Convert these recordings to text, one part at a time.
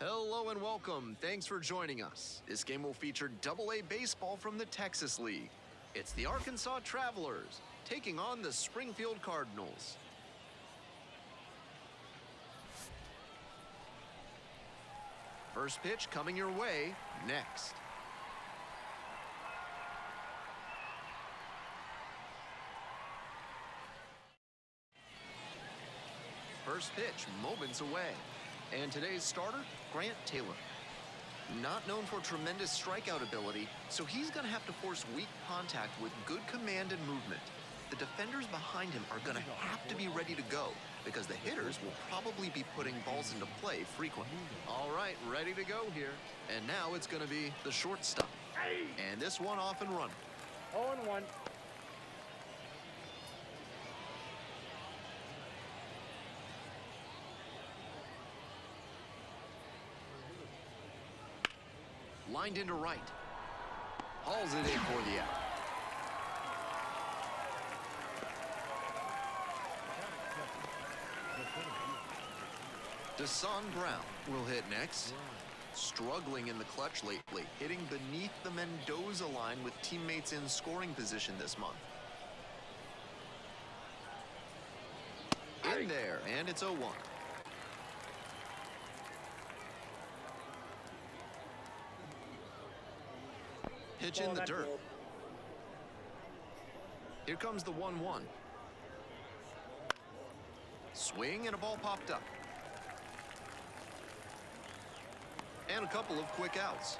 Hello and welcome. Thanks for joining us. This game will feature AA baseball from the Texas League. It's the Arkansas Travelers taking on the Springfield Cardinals. First pitch coming your way next. First pitch moments away. And today's starter, Grant Taylor. Not known for tremendous strikeout ability, so he's going to have to force weak contact with good command and movement. The defenders behind him are going to have to be ready to go because the hitters will probably be putting balls into play frequently. All right, ready to go here. And now it's going to be the shortstop. And this one off and running. 0-1. Lined into right. Hauls it in for the out. Deshaun Brown will hit next. Struggling in the clutch lately, hitting beneath the Mendoza line with teammates in scoring position this month. In there, and it's 0-1. Pitch in the dirt. Here comes the 1-1. Swing and a ball popped up. And a couple of quick outs.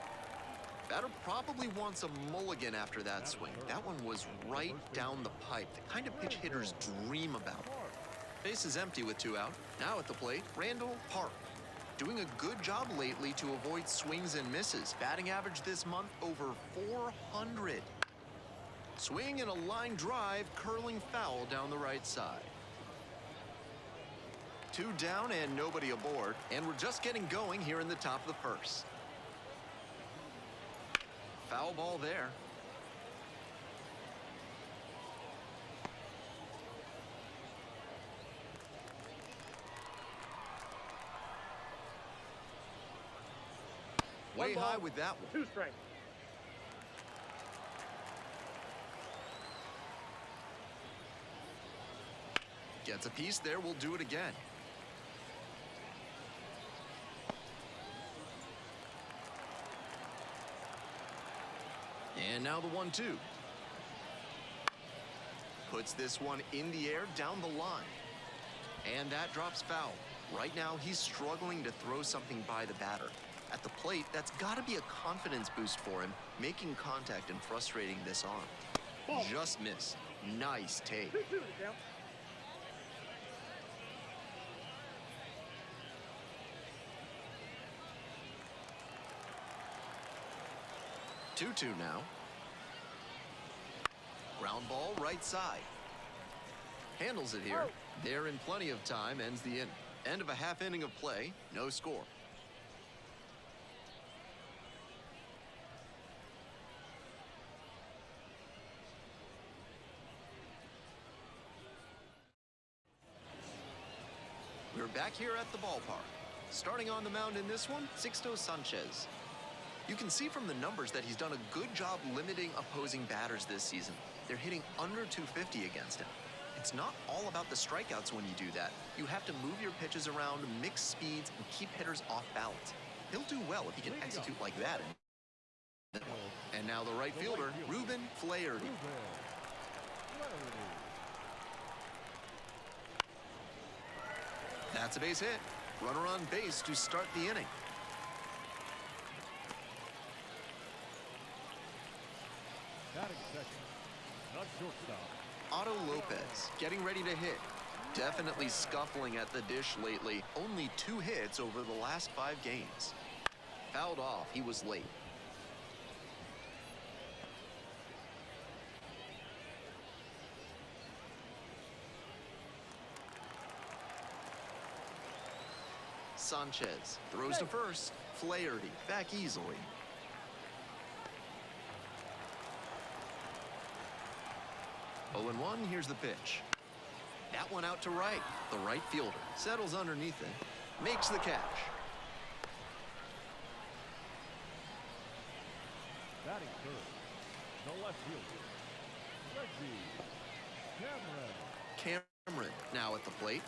Batter probably wants a mulligan after that swing. That one was right down the pipe, the kind of pitch hitters dream about. Base is empty with 2 out. Now at the plate, Randall Park. Doing a good job lately to avoid swings and misses. Batting average this month over 400. Swing and a line drive, curling foul down the right side. 2 down and nobody aboard, and we're just getting going here in the top of the first. Foul ball there. Way high with that one. 2 strikes. Gets a piece there, we'll do it again. And now the 1-2. Puts this one in the air down the line. And that drops foul. Right now, he's struggling to throw something by the batter. At the plate, that's got to be a confidence boost for him, making contact and frustrating this arm. Ball. Just missed. Nice take. 2-2 down. Two now. Ground ball right side. Handles it here. They're in plenty of time, ends the inning. End of a half inning of play, no score. We're back here at the ballpark. Starting on the mound in this one, Sixto Sanchez. You can see from the numbers that he's done a good job limiting opposing batters this season. They're hitting under 250 against him. It's not all about the strikeouts when you do that. You have to move your pitches around, mix speeds, and keep hitters off balance. He'll do well if he can execute like that. And now the right fielder, Ruben Flaherty. That's a base hit. Runner on base to start the inning. Batting second, the shortstop. Otto Lopez getting ready to hit. Definitely scuffling at the dish lately. Only 2 hits over the last 5 games. Fouled off. He was late. Sanchez throws to first. Flaherty back easily. Oh, 0-1, here's the pitch. That one out to right. The right fielder settles underneath it, makes the catch. Batting third, the left fielder, Reggie Cameron now at the plate.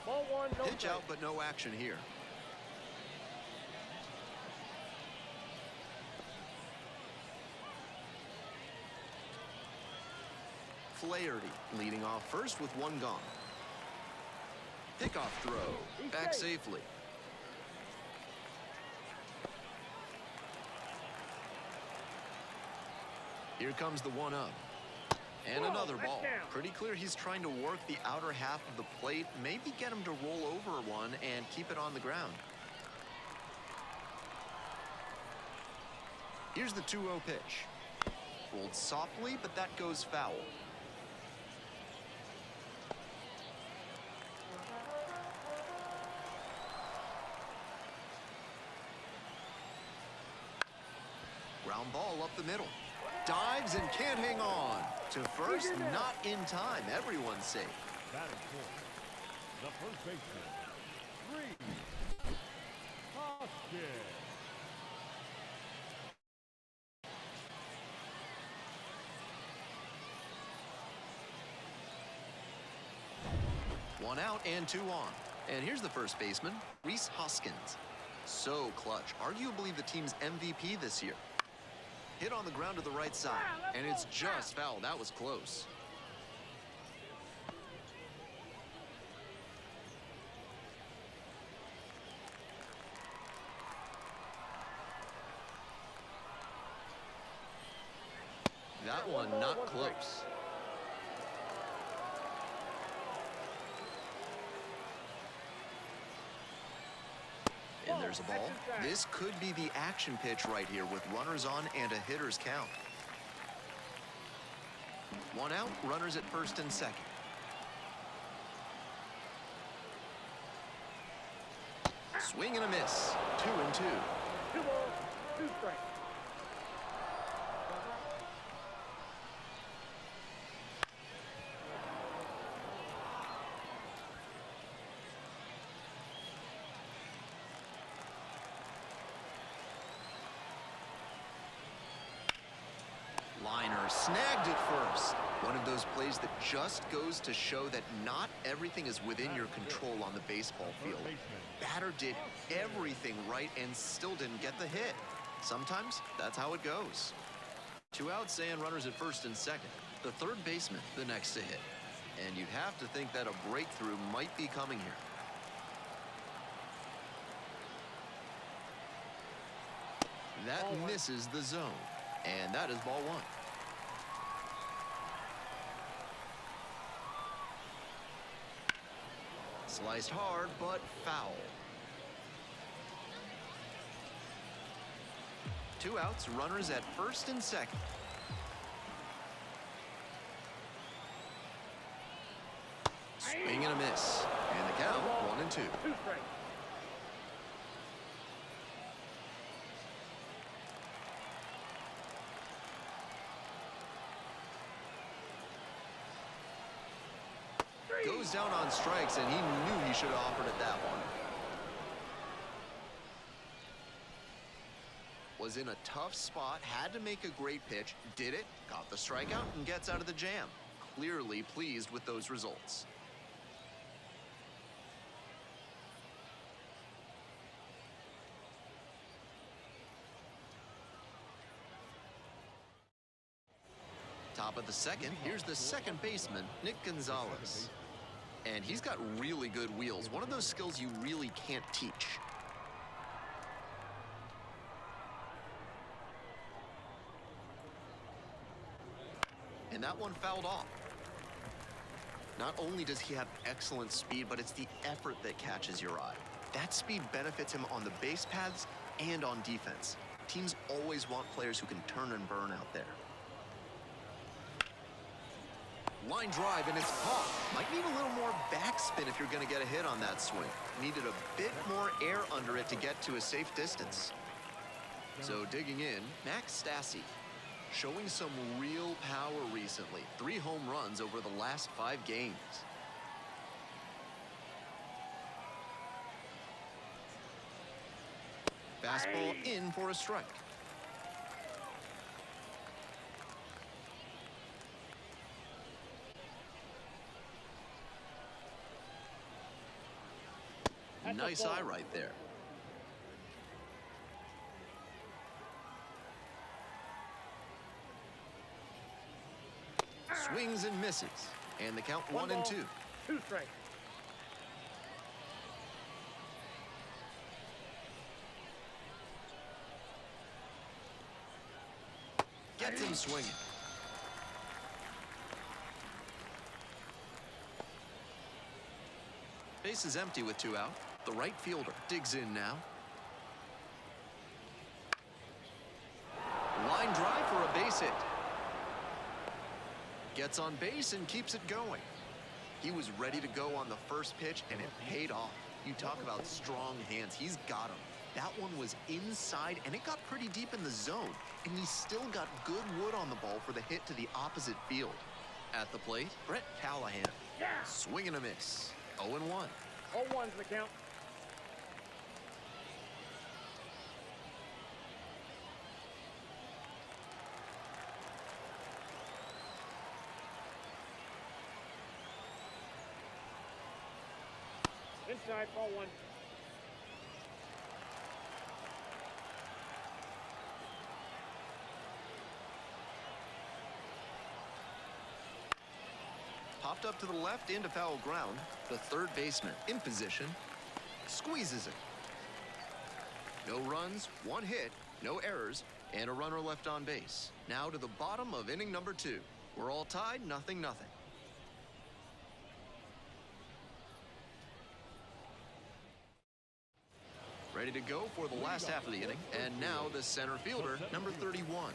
Ball 1, no Pitch strike. out, but no action here. Flaherty leading off first with 1 gone. Pickoff throw, back safely. Here comes the 1-0. And another ball. Pretty clear he's trying to work the outer half of the plate, maybe get him to roll over one and keep it on the ground. Here's the 2-0 pitch. Rolled softly, but that goes foul. Ground ball up the middle. Dives and can't hang on. To first, not in time. Everyone's safe. batting fourth, the first baseman, Hoskins. One out and 2 on. And here's the first baseman, Rhys Hoskins. So clutch, arguably the team's MVP this year. Hit on the ground to the right side, and it's just foul. That was close. That one not close. And there's a ball. This could be the action pitch right here with runners on and a hitter's count. 1 out, runners at first and second. Swing and a miss. 2 and 2. 2 balls, 2 strikes. Liner snagged it first. One of those plays that just goes to show that not everything is within your control on the baseball field. Batter did everything right and still didn't get the hit. Sometimes that's how it goes. 2 outs and runners at first and second. The third baseman, the next to hit. And you'd have to think that a breakthrough might be coming here. That misses the zone. And that is ball 1. Sliced hard, but foul. 2 outs, runners at first and second. Swing and a miss. And the count, 1-2. 2 strikes. Goes down on strikes, and he knew he should have offered at that one. Was in a tough spot, had to make a great pitch, did it, got the strikeout, and gets out of the jam. Clearly pleased with those results. Top of the second, here's the second baseman, Nick Gonzalez. And he's got really good wheels, one of those skills you really can't teach. And that one fouled off. Not only does he have excellent speed, but it's the effort that catches your eye. That speed benefits him on the base paths and on defense. Teams always want players who can turn and burn out there. Line drive, and it's caught. Might need a little more backspin if you're going to get a hit on that swing. Needed a bit more air under it to get to a safe distance. So digging in, Max Stassi, showing some real power recently. 3 home runs over the last 5 games. Fastball in for a strike. Nice eye right there. Swings and misses. And the count 1-2. 2 strikes. Gets him swinging. Base is empty with 2 out. The right fielder digs in now. Line drive for a base hit. Gets on base and keeps it going. He was ready to go on the first pitch, and it paid off. You talk about strong hands. He's got them. That one was inside, and it got pretty deep in the zone. And he still got good wood on the ball for the hit to the opposite field. At the plate, Brett Callahan. Yeah. Swing and a miss. 0-1. 0-1's the count. Inside, ball 1. Popped up to the left into foul ground. The third baseman in position. Squeezes it. No runs, 1 hit, no errors, and a runner left on base. Now to the bottom of inning number 2. We're all tied, 0-0. Ready to go for the last half of the inning. And now the center fielder, number 31.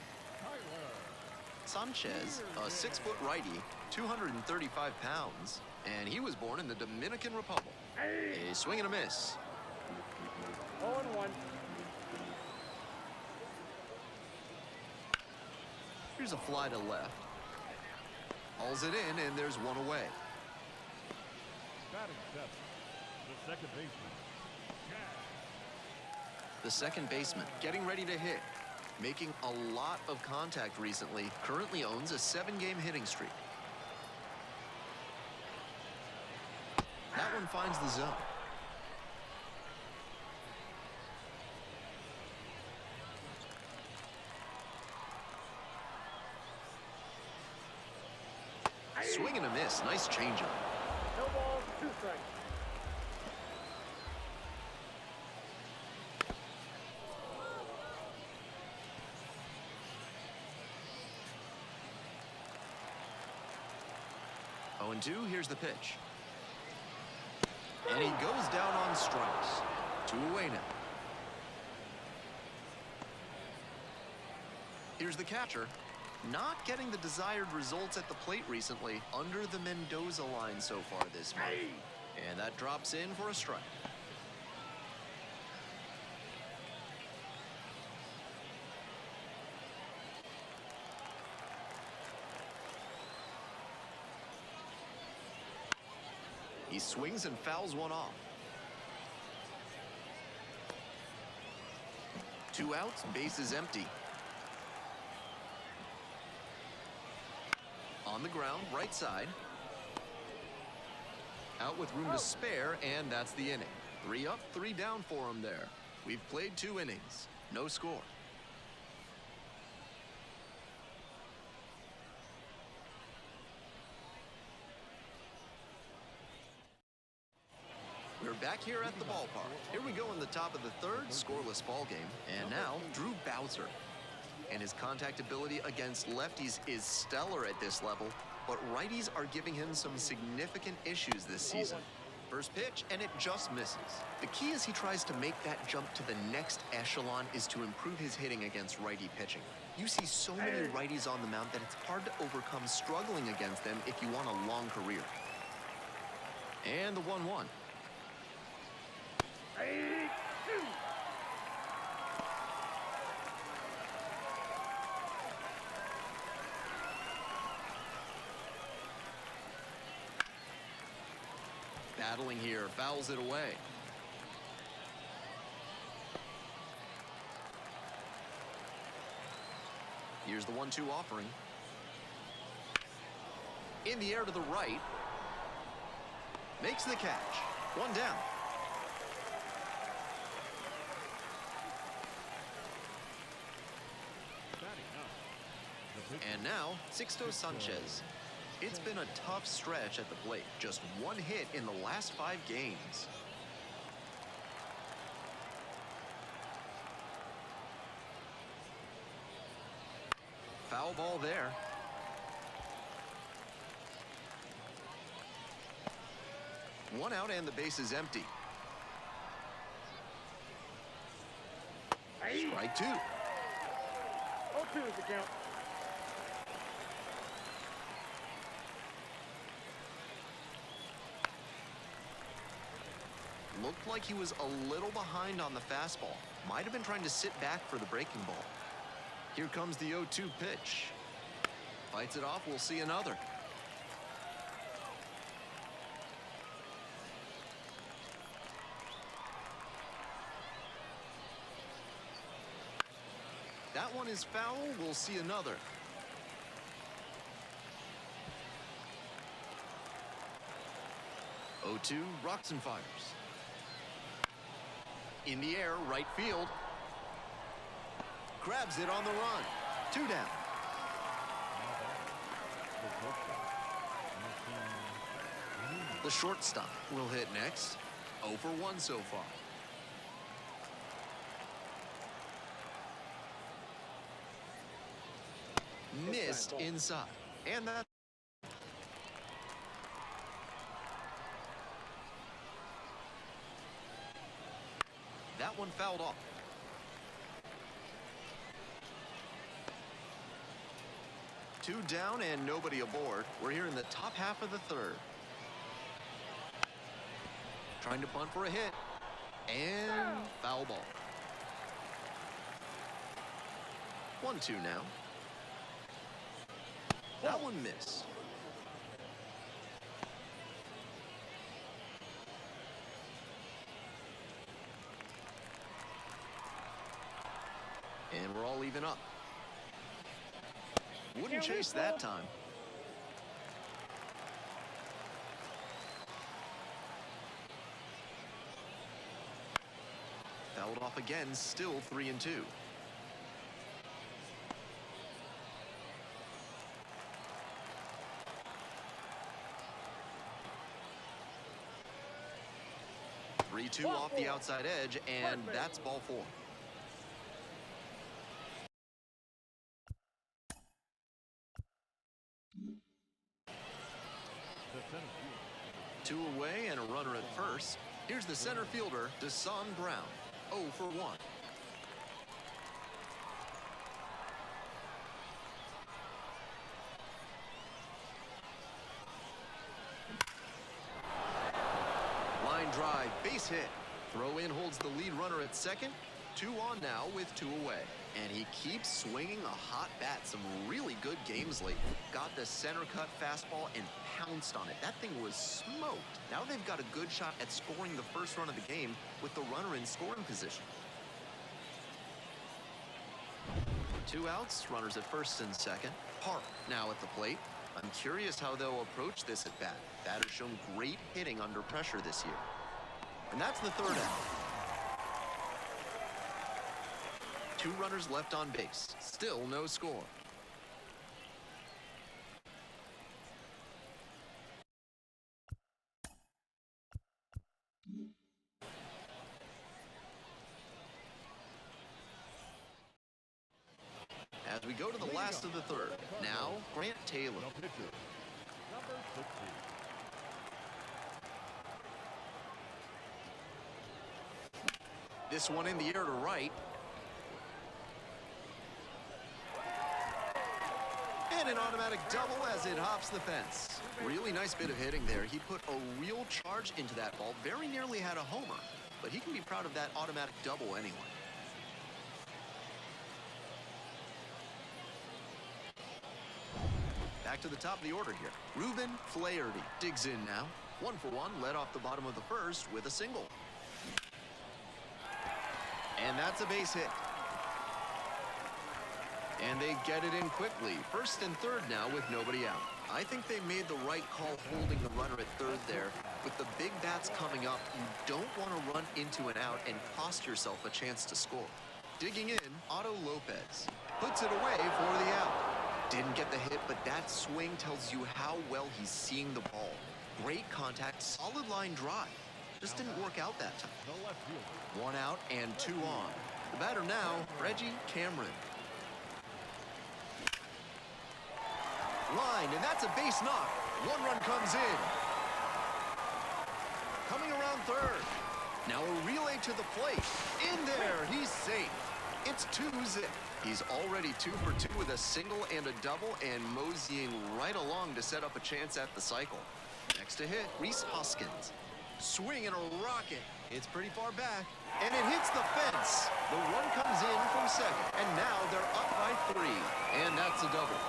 Sanchez, a 6-foot righty, 235 pounds, and he was born in the Dominican Republic. A swing and a miss. 0-1. Here's a fly to left. Hauls it in, and there's 1 away. Batting 7, the second baseman. The second baseman getting ready to hit. Making a lot of contact recently. Currently owns a 7-game hitting streak. That one finds the zone. Swing and a miss. Nice changeup. No balls, 2 strikes. Oh, and 2, here's the pitch. And he goes down on strikes. 2 away now. Here's the catcher. Not getting the desired results at the plate recently. Under the Mendoza line so far this month. And that drops in for a strike. He swings and fouls one off. 2 outs, bases empty. On the ground, right side. Out with room to spare, and that's the inning. 3 up, 3 down for him there. We've played 2 innings. No score. We're back here at the ballpark. Here we go in the top of the 3rd, scoreless ball game. And now, Drew Bowser. And his contact ability against lefties is stellar at this level, but righties are giving him some significant issues this season. First pitch, and it just misses. The key as he tries to make that jump to the next echelon is to improve his hitting against righty pitching. You see so many righties on the mound that it's hard to overcome struggling against them if you want a long career. And the 1-1. Battling here, fouls it away. Here's the 1-2 offering. In the air to the right. Makes the catch. 1 down. And now, Sixto Sanchez. It's been a tough stretch at the plate. Just 1 hit in the last 5 games. Foul ball there. One out and the base is empty. Strike 2. 0-2 is the count. Looked like he was a little behind on the fastball. Might have been trying to sit back for the breaking ball. Here comes the 0-2 pitch. Fights it off, we'll see another. That one is foul, we'll see another. Oh-2, rocks and fires. In the air, right field. Grabs it on the run. 2 down. The shortstop will hit next. 0 for 1 so far. Missed inside. And that. That one fouled off. Two down and nobody aboard. We're here in the top half of the 3rd. Trying to bunt for a hit. And foul ball. 1-2 now. That one missed. And we're all even up. Wouldn't chase that time. Fouled off again, still 3-2. Two off the outside edge, and that's ball 4. Two away and a runner at first. Here's the center fielder, Desan Brown. 0 for 1. drive, base hit. Throw in holds the lead runner at second. 2 on now with 2 away. And he keeps swinging a hot bat. Some really good games lately. Got the center cut fastball and pounced on it. That thing was smoked. Now they've got a good shot at scoring the first run of the game with the runner in scoring position. 2 outs, runners at first and second. Park now at the plate. I'm curious how they'll approach this at bat. Batter's shown great hitting under pressure this year. And that's the 3rd out. 2 runners left on base. Still no score. As we go to the last of the 3rd. Now, Grant Taylor. The pitcher, number 60. This one in the air to right. And an automatic double as it hops the fence. Really nice bit of hitting there. He put a real charge into that ball. Very nearly had a homer. But he can be proud of that automatic double anyway. Back to the top of the order here. Ruben Flaherty digs in now. 1 for 1, led off the bottom of the 1st with a single. And that's a base hit. And they get it in quickly. 1st and 3rd now with nobody out. I think they made the right call holding the runner at 3rd there. With the big bats coming up, you don't want to run into an out and cost yourself a chance to score. Digging in, Otto Lopez puts it away for the out. Didn't get the hit, but that swing tells you how well he's seeing the ball. Great contact, solid line drive. Just didn't work out that time. The left fielder. 1 out and 2 on. The batter now, Reggie Cameron. Line, and that's a base knock. 1 run comes in. Coming around 3rd. Now a relay to the plate. In there, he's safe. It's 2-zip. He's already 2 for 2 with a single and a double, and moseying right along to set up a chance at the cycle. Next to hit, Rhys Hoskins. Swing and a rocket. It's pretty far back, and it hits the fence. The run comes in from second, and now they're up by 3, and that's a double.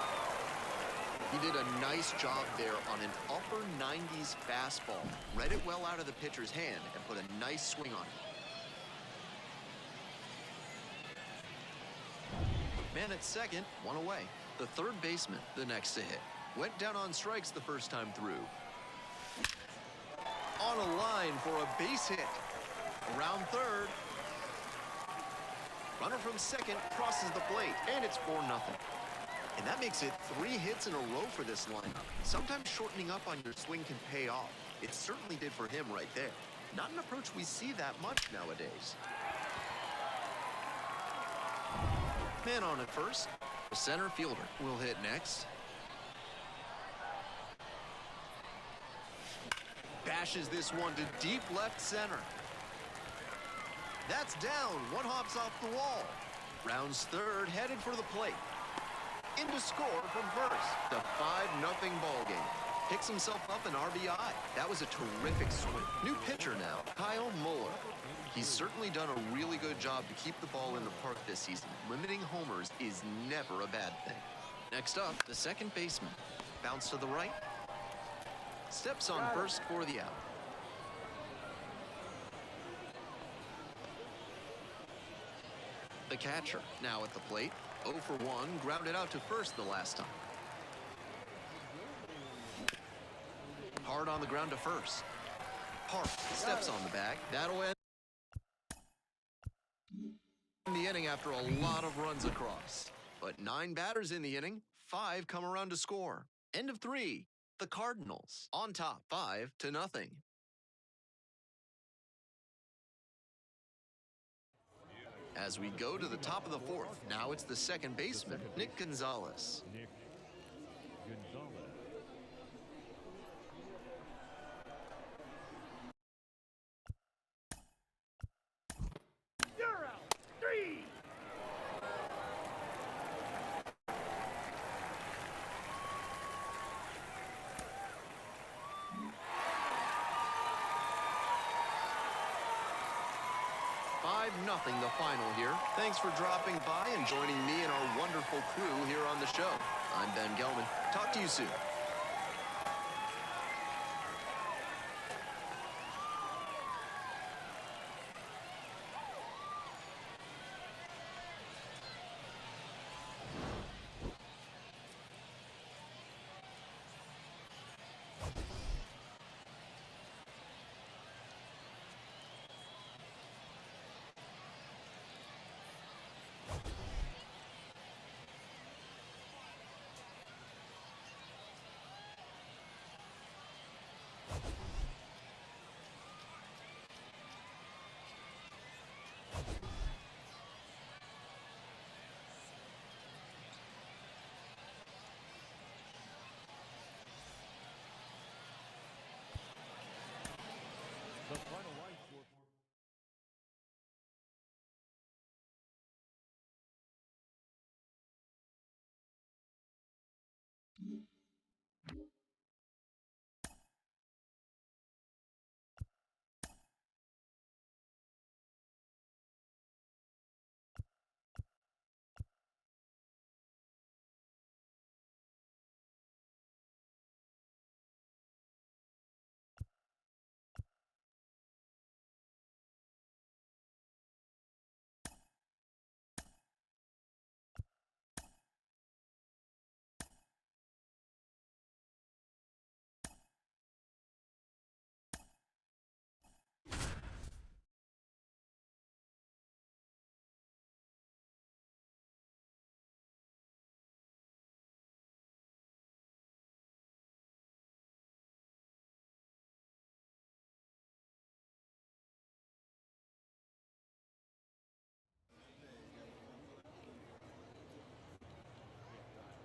He did a nice job there on an upper 90s fastball. Read it well out of the pitcher's hand and put a nice swing on it. Man at second, 1 away. The 3rd baseman, the next to hit. Went down on strikes the first time through. On a line for a base hit. Around 3rd. Runner from second crosses the plate, and it's 4-0. And that makes it 3 hits in a row for this lineup. Sometimes shortening up on your swing can pay off. It certainly did for him right there. Not an approach we see that much nowadays. Man on at first. The center fielder will hit next. Bashes this one to deep left center. That's down. 1 hops off the wall. Rounds 3rd, headed for the plate. In to score from first. The 5-0 ball game. Picks himself up an RBI. That was a terrific swing. New pitcher now, Kyle Muller. He's certainly done a really good job to keep the ball in the park this season. Limiting homers is never a bad thing. Next up, the 2nd baseman. Bounce to the right. Steps on first for the out. The catcher now at the plate. 0 for 1, grounded out to first the last time. Hard on the ground to first. Park steps on the bag. That'll end the inning after a lot of runs across. But 9 batters in the inning, 5 come around to score. End of 3. The Cardinals on top, 5-0. As we go to the top of the 4th, now it's the 2nd baseman, Nick Gonzalez. Nick Gonzalez. You're out. 3. 5-0 the final here. Thanks for dropping by and joining me and our wonderful crew here on the show. I'm Ben Gelman. Talk to you soon. The final line score.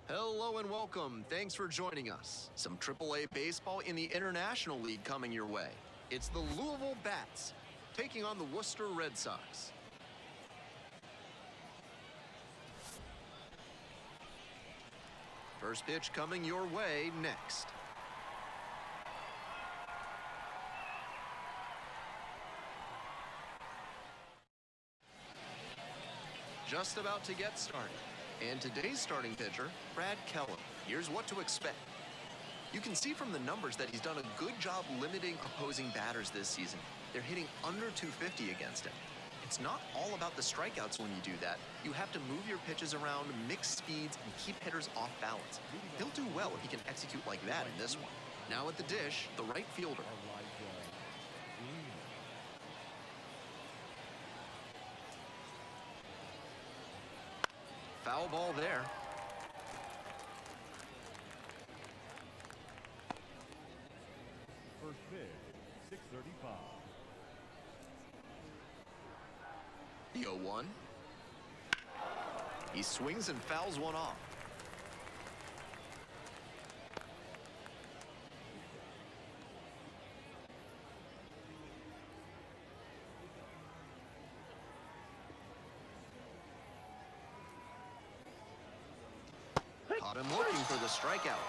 Hello and welcome. Thanks for joining us. Some AAA baseball in the International League coming your way. It's the Louisville Bats taking on the Worcester Red Sox. First pitch coming your way next. Just about to get started. And today's starting pitcher, Brad Kellum. Here's what to expect. You can see from the numbers that he's done a good job limiting opposing batters this season. They're hitting under 250 against him. It's not all about the strikeouts when you do that. You have to move your pitches around, mix speeds, and keep hitters off balance. He'll do well if he can execute like that in this one. Now at the dish, the right fielder. Foul ball there. First pitch, 6:35. The 0-1. He swings and fouls one off. Caught him looking for the strikeout.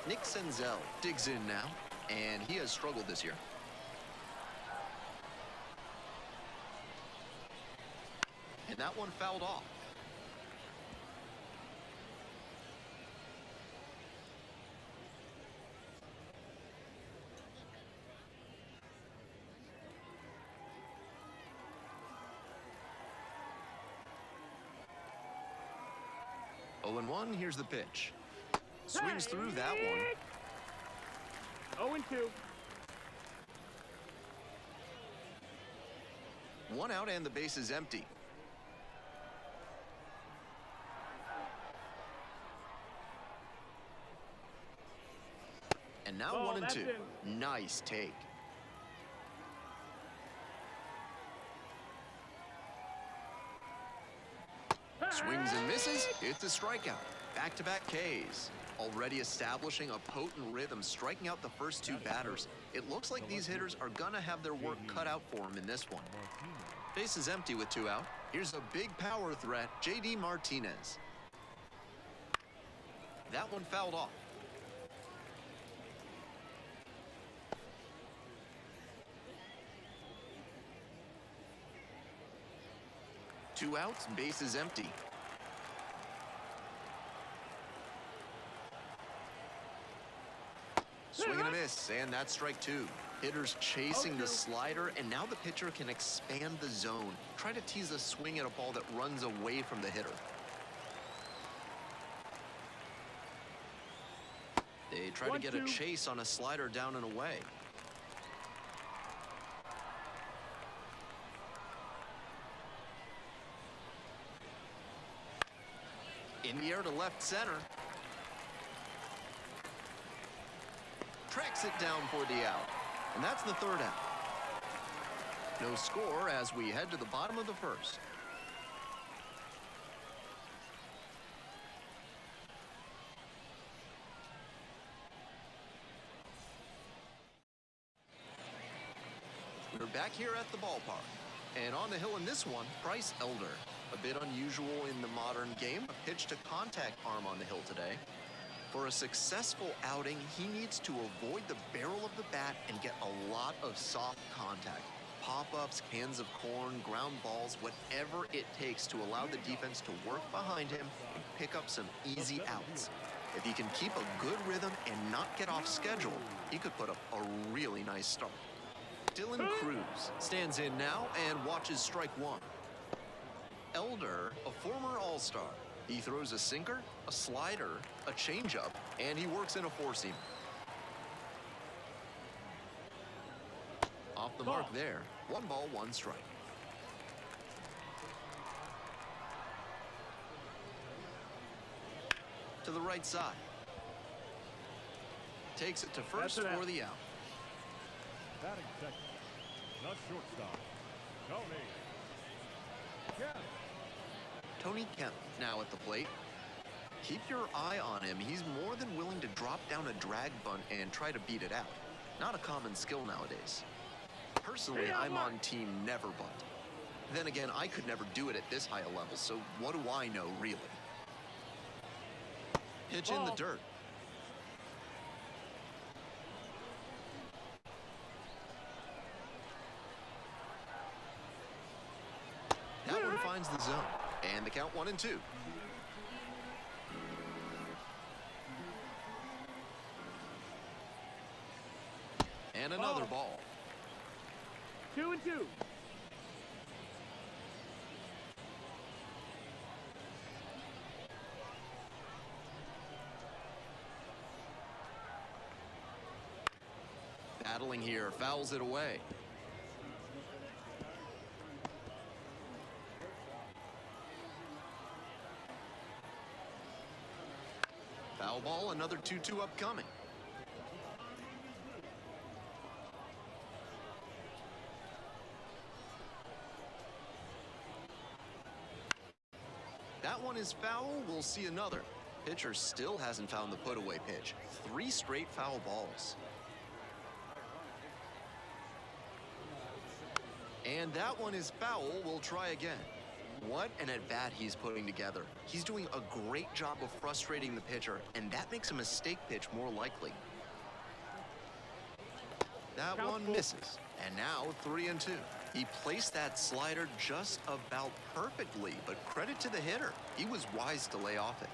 Nick Senzel digs in now, and he has struggled this year. And that one fouled off. Oh, and 1, here's the pitch. Swings through that one. 0-2. 1 out and the base is empty. And now 1 and 2. Nice take. Swings and misses. It's a strikeout. Back-to-back Ks. Already establishing a potent rhythm, striking out the first 2 batters. It looks like these hitters are gonna have their work cut out for them in this one. Base is empty with 2 out. Here's a big power threat, J.D. Martinez. That one fouled off. 2 outs, base is empty. Swing and a miss, and that's strike 2. Hitters chasing the slider, and now the pitcher can expand the zone. Try to tease a swing at a ball that runs away from the hitter. They try to get a chase on a slider down and away. In the air to left center. Tracks it down for the out. And that's the 3rd out. No score as we head to the bottom of the 1st. We're back here at the ballpark. And on the hill in this one, Bryce Elder. A bit unusual in the modern game, a pitch to contact arm on the hill today. For a successful outing, he needs to avoid the barrel of the bat and get a lot of soft contact. Pop-ups, cans of corn, ground balls, whatever it takes to allow the defense to work behind him and pick up some easy outs. If he can keep a good rhythm and not get off schedule, he could put up a really nice start. Dylan Cruz stands in now and watches strike 1. Elder, a former All-Star. He throws a sinker, a slider, a changeup, and he works in a 4-seam. Off the mark there. 1 ball, 1 strike. To the right side. Takes it to first for the out. Batting second. The shortstop, Tony Kemp. Tony Kemp now at the plate. Keep your eye on him. He's more than willing to drop down a drag bunt and try to beat it out. Not a common skill nowadays. Personally, I'm on team never bunt. Then again, I could never do it at this high a level, so what do I know, really? Pitch in the dirt. That one finds the zone. And the count 1-2. And another ball. 2-2. Battling here, fouls it away. Foul ball, another 2-2 upcoming. That one is foul. We'll see another. Pitcher still hasn't found the put-away pitch. 3 straight foul balls. And that one is foul. We'll try again. What an at-bat he's putting together. He's doing a great job of frustrating the pitcher, and that makes a mistake pitch more likely. That one misses. And now 3-2. He placed that slider just about perfectly, but credit to the hitter. He was wise to lay off it.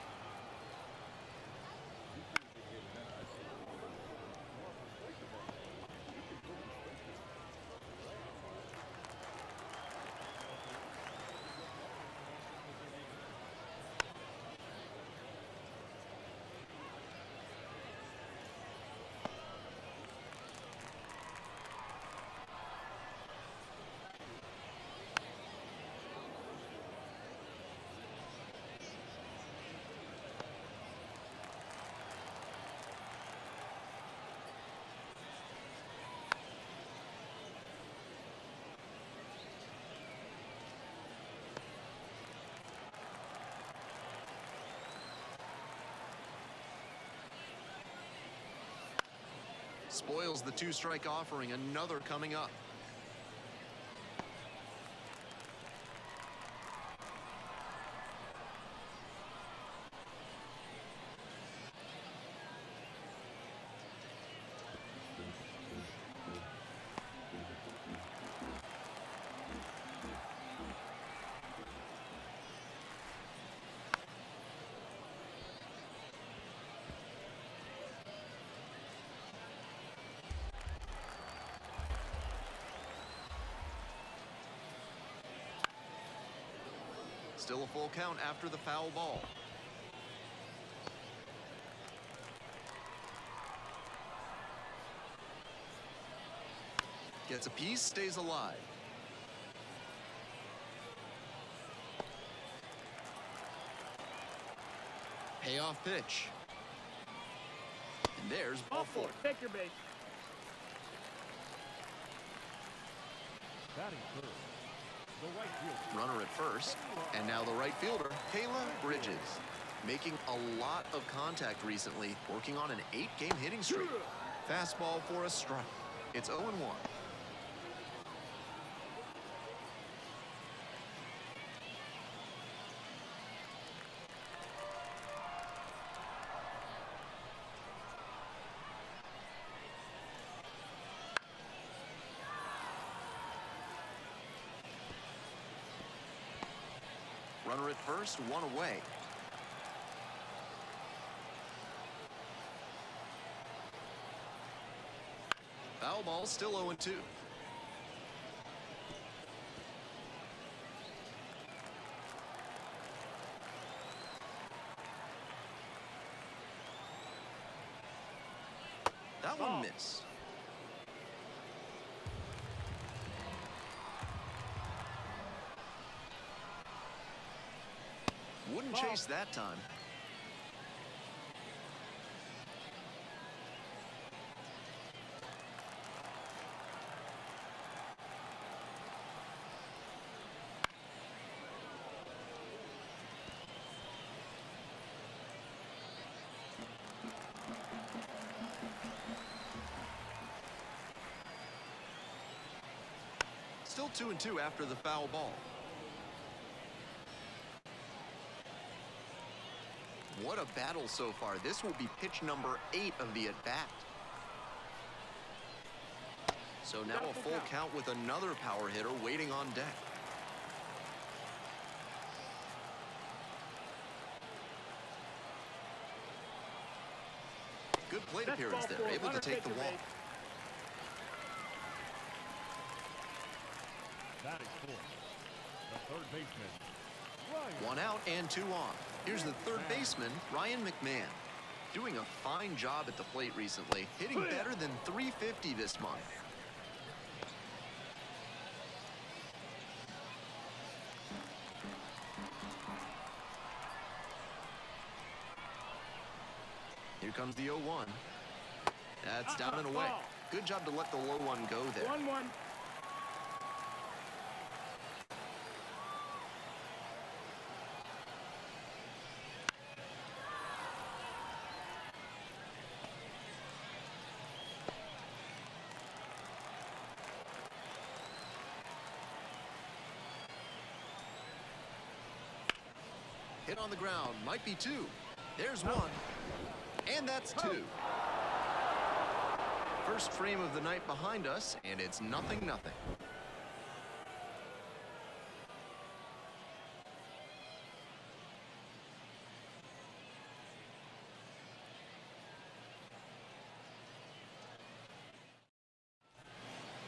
Spoils the 2-strike offering, another coming up. Still a full count after the foul ball. Gets a piece, stays alive. Payoff pitch. And there's ball four. Take your base. Batting third, the right fielder. Runner at first, and now the right fielder, Kayla Bridges. Making a lot of contact recently, working on an 8-game hitting streak. Fastball for a strike. It's 0-1. Runner at first, one away. Foul ball, still 0-2. That one missed. Wouldn't chase that time. Still 2-2 after the foul ball. What a battle so far. This will be pitch number 8 of the at-bat. So now a full count with another power hitter waiting on deck. Good plate appearance there, able to take the walk. Batting fourth, the third baseman, Ryan. 1 out and 2 on. Here's the third baseman, Ryan McMahon. Doing a fine job at the plate recently, hitting better than .350 this month. Here comes the 0-1. That's down and away. Good job to let the low one go there. 1-1. Hit on the ground, might be 2. There's 1. And that's 2. First frame of the night behind us, and it's 0-0.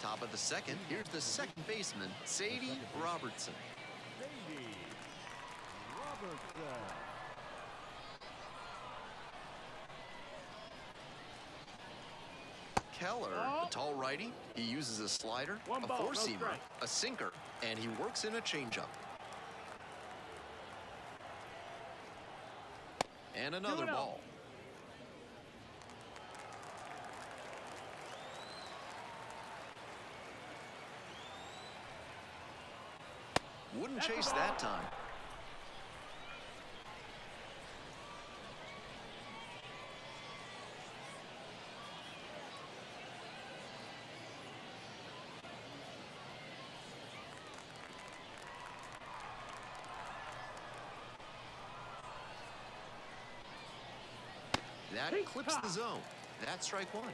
Top of the second, here's the second baseman, Sadie Robertson. Sadie Robertson. Keller, the tall righty, he uses a slider, a four-seamer, a sinker, and he works in a changeup. And another ball. Wouldn't chase that time. That clips the zone. That's strike 1.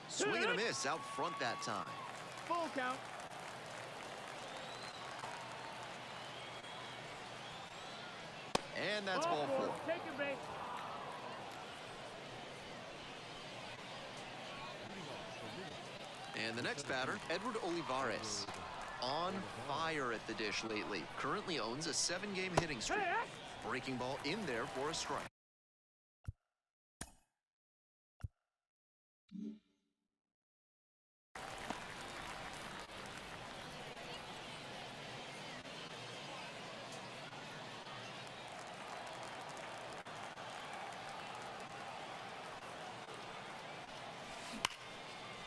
Swing and a miss out front that time. Full count. And that's ball 4. Take your base. And the next batter, Edward Olivares. On fire at the dish lately. Currently owns a 7-game hitting streak. Breaking ball in there for a strike.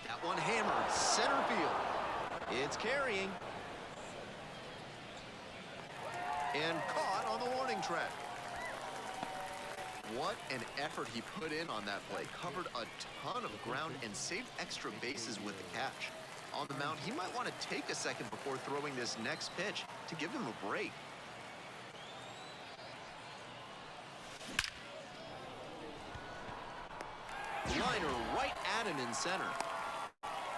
That one hammered center field. It's carrying. And caught on the warning track. What an effort he put in on that play. Covered a ton of ground and saved extra bases with the catch. On the mound, he might want to take a second before throwing this next pitch to give him a break. Liner right at him in center.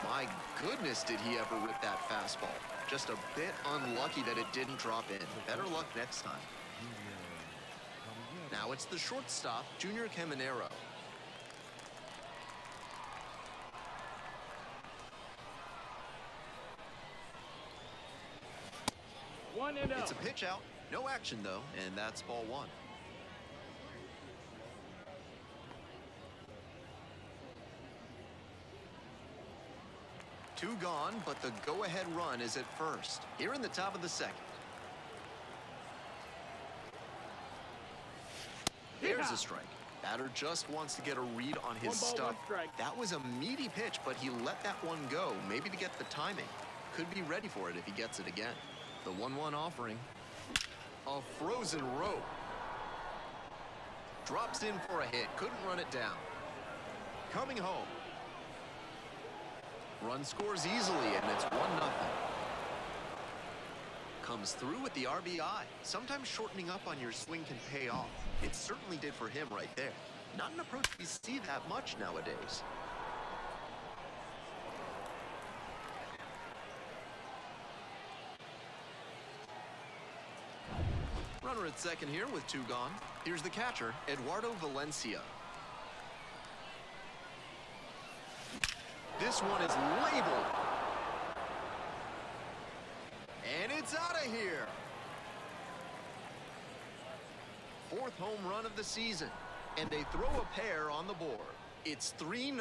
My goodness, did he ever rip that fastball. Just a bit unlucky that it didn't drop in. Better luck next time. Now it's the shortstop, Junior Caminero. It's a pitch out. No action, though, and that's ball one. Two gone, but the go-ahead run is at first. Here in the top of the second. There's a strike. Batter just wants to get a read on his stuff. That was a meaty pitch, but he let that one go, maybe to get the timing. Could be ready for it if he gets it again. The 1-1 offering. A frozen rope. Drops in for a hit. Couldn't run it down. Coming home. Run scores easily, and it's 1-0. Comes through with the RBI. Sometimes shortening up on your swing can pay off. It certainly did for him right there. Not an approach we see that much nowadays. Runner at second here with two gone. Here's the catcher, Eduardo Valencia. This one is labeled. And it's out of here. Fourth home run of the season. And they throw a pair on the board. It's 3-0.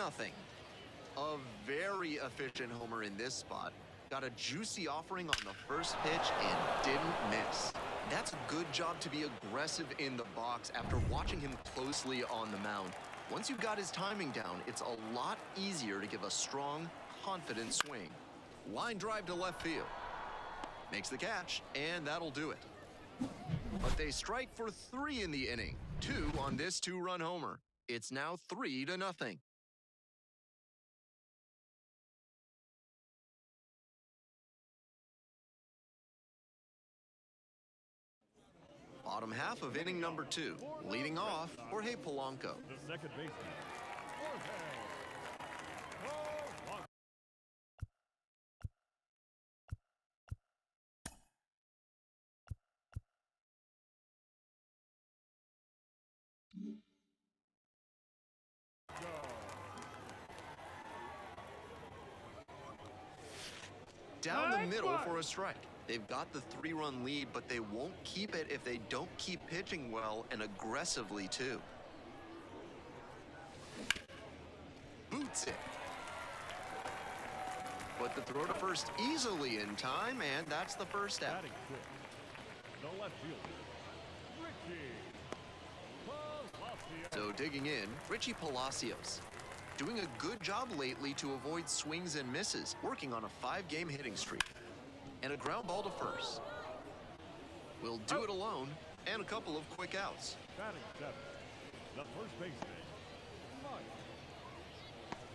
A very efficient homer in this spot. Got a juicy offering on the first pitch and didn't miss. That's a good job to be aggressive in the box after watching him closely on the mound. Once you've got his timing down, it's a lot easier to give a strong, confident swing. Line drive to left field. Makes the catch, and that'll do it. But they strike for 3 in the inning. 2 on this 2-run homer. It's now 3-0. Bottom half of inning number 2. Leading off, Jorge Polanco. The second baseman, Down the middle for a strike. They've got the 3-run lead, but they won't keep it if they don't keep pitching well and aggressively, too. Boots it. But the throw to first easily in time, and that's the first out. batting quick. The left fielder, Richie Palacios. So digging in, Richie Palacios. Doing a good job lately to avoid swings and misses, working on a 5-game hitting streak. And a ground ball to first. Will do it alone, and a couple of quick outs. Batting 7, the first baseman, Mike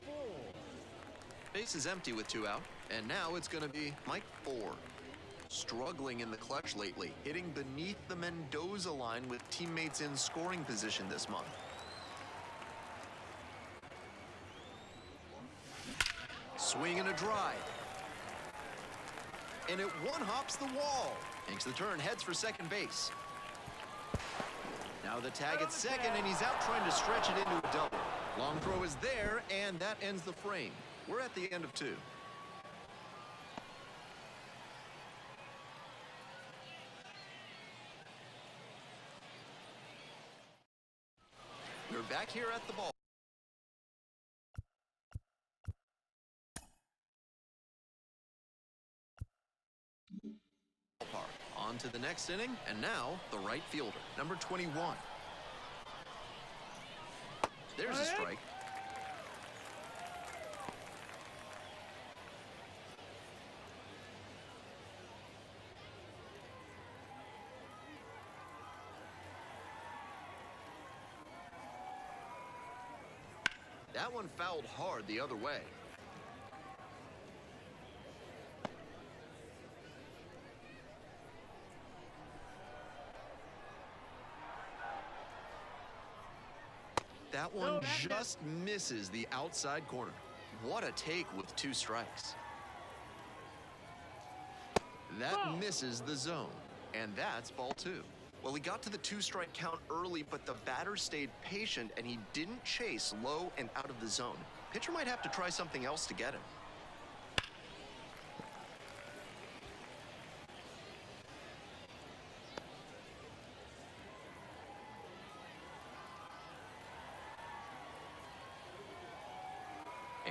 Ford. Base is empty with 2 out, and now it's going to be Mike Ford. Struggling in the clutch lately, hitting beneath the Mendoza line with teammates in scoring position this month. Swing and a drive. And it one-hops the wall. Makes the turn, heads for second base. Now the tag at second, and he's out trying to stretch it into a double. Long throw is there, and that ends the frame. We're at the end of 2. back here at the ball. On to the next inning, and now the right fielder, number 21. There's a strike. That one fouled hard the other way. That one just misses the outside corner. What a take with 2 strikes. That misses the zone, and that's ball 2. Well, he got to the 2-strike count early, but the batter stayed patient, and he didn't chase low and out of the zone. Pitcher might have to try something else to get him.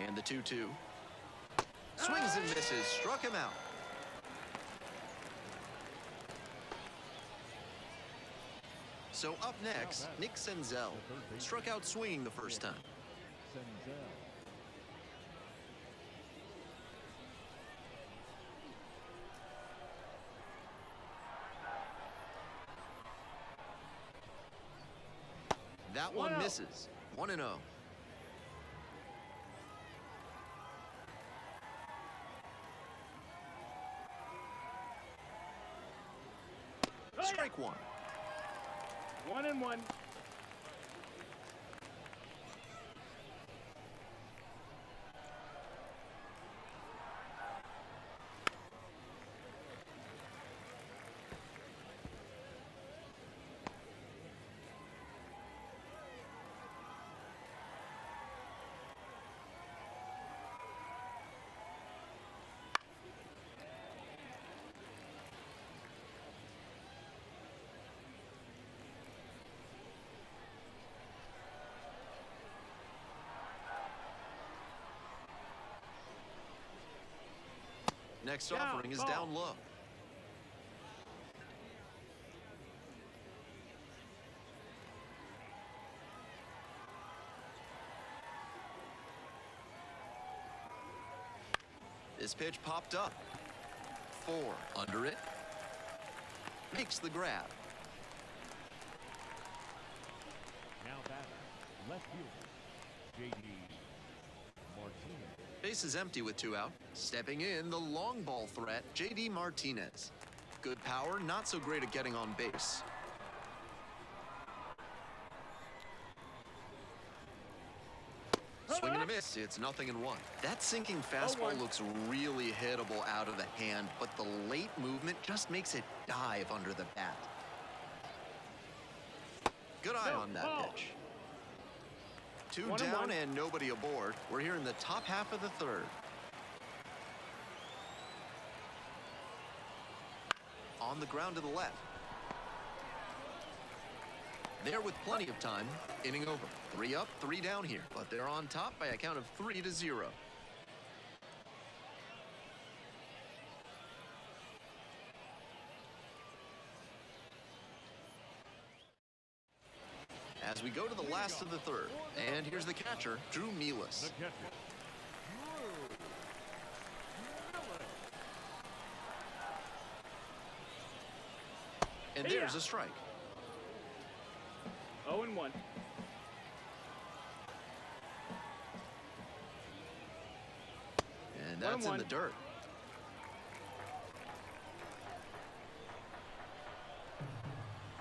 And the 2-2. Swings and misses, struck him out. So up next, Nick Senzel struck out swinging the first time. That one misses. 1-0. Strike 1. 1-1. Next offering is down low. This pitch popped up. 4 under it. Makes the grab. Now batter, left fielder, J.D. Martinez. Base is empty with 2 out. Stepping in, the long ball threat, J.D. Martinez. Good power, not so great at getting on base. Swing and a miss, it's 0-1. That sinking fastball looks really hittable out of the hand, but the late movement just makes it dive under the bat. Good eye on that pitch. 2 down and nobody aboard. We're here in the top half of the 3rd. On the ground to the left. There with plenty of time. Inning over. 3 up, 3 down here, but they're on top by a count of 3-0. As we go to the last of the 3rd, and here's the catcher, Drew Mealis. And there's a strike. 0-1. And that's in the dirt.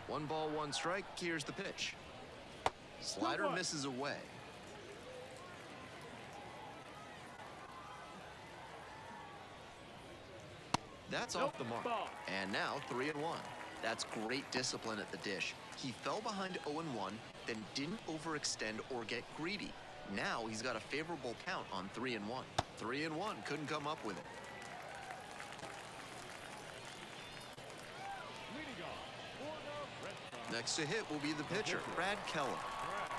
One ball, 1 strike. Here's the pitch. Slider misses away. That's off the mark. And now 3-1. That's great discipline at the dish. He fell behind 0-1, then didn't overextend or get greedy. Now he's got a favorable count on 3-1. 3-1, couldn't come up with it. Next to hit will be the pitcher, Brad Keller.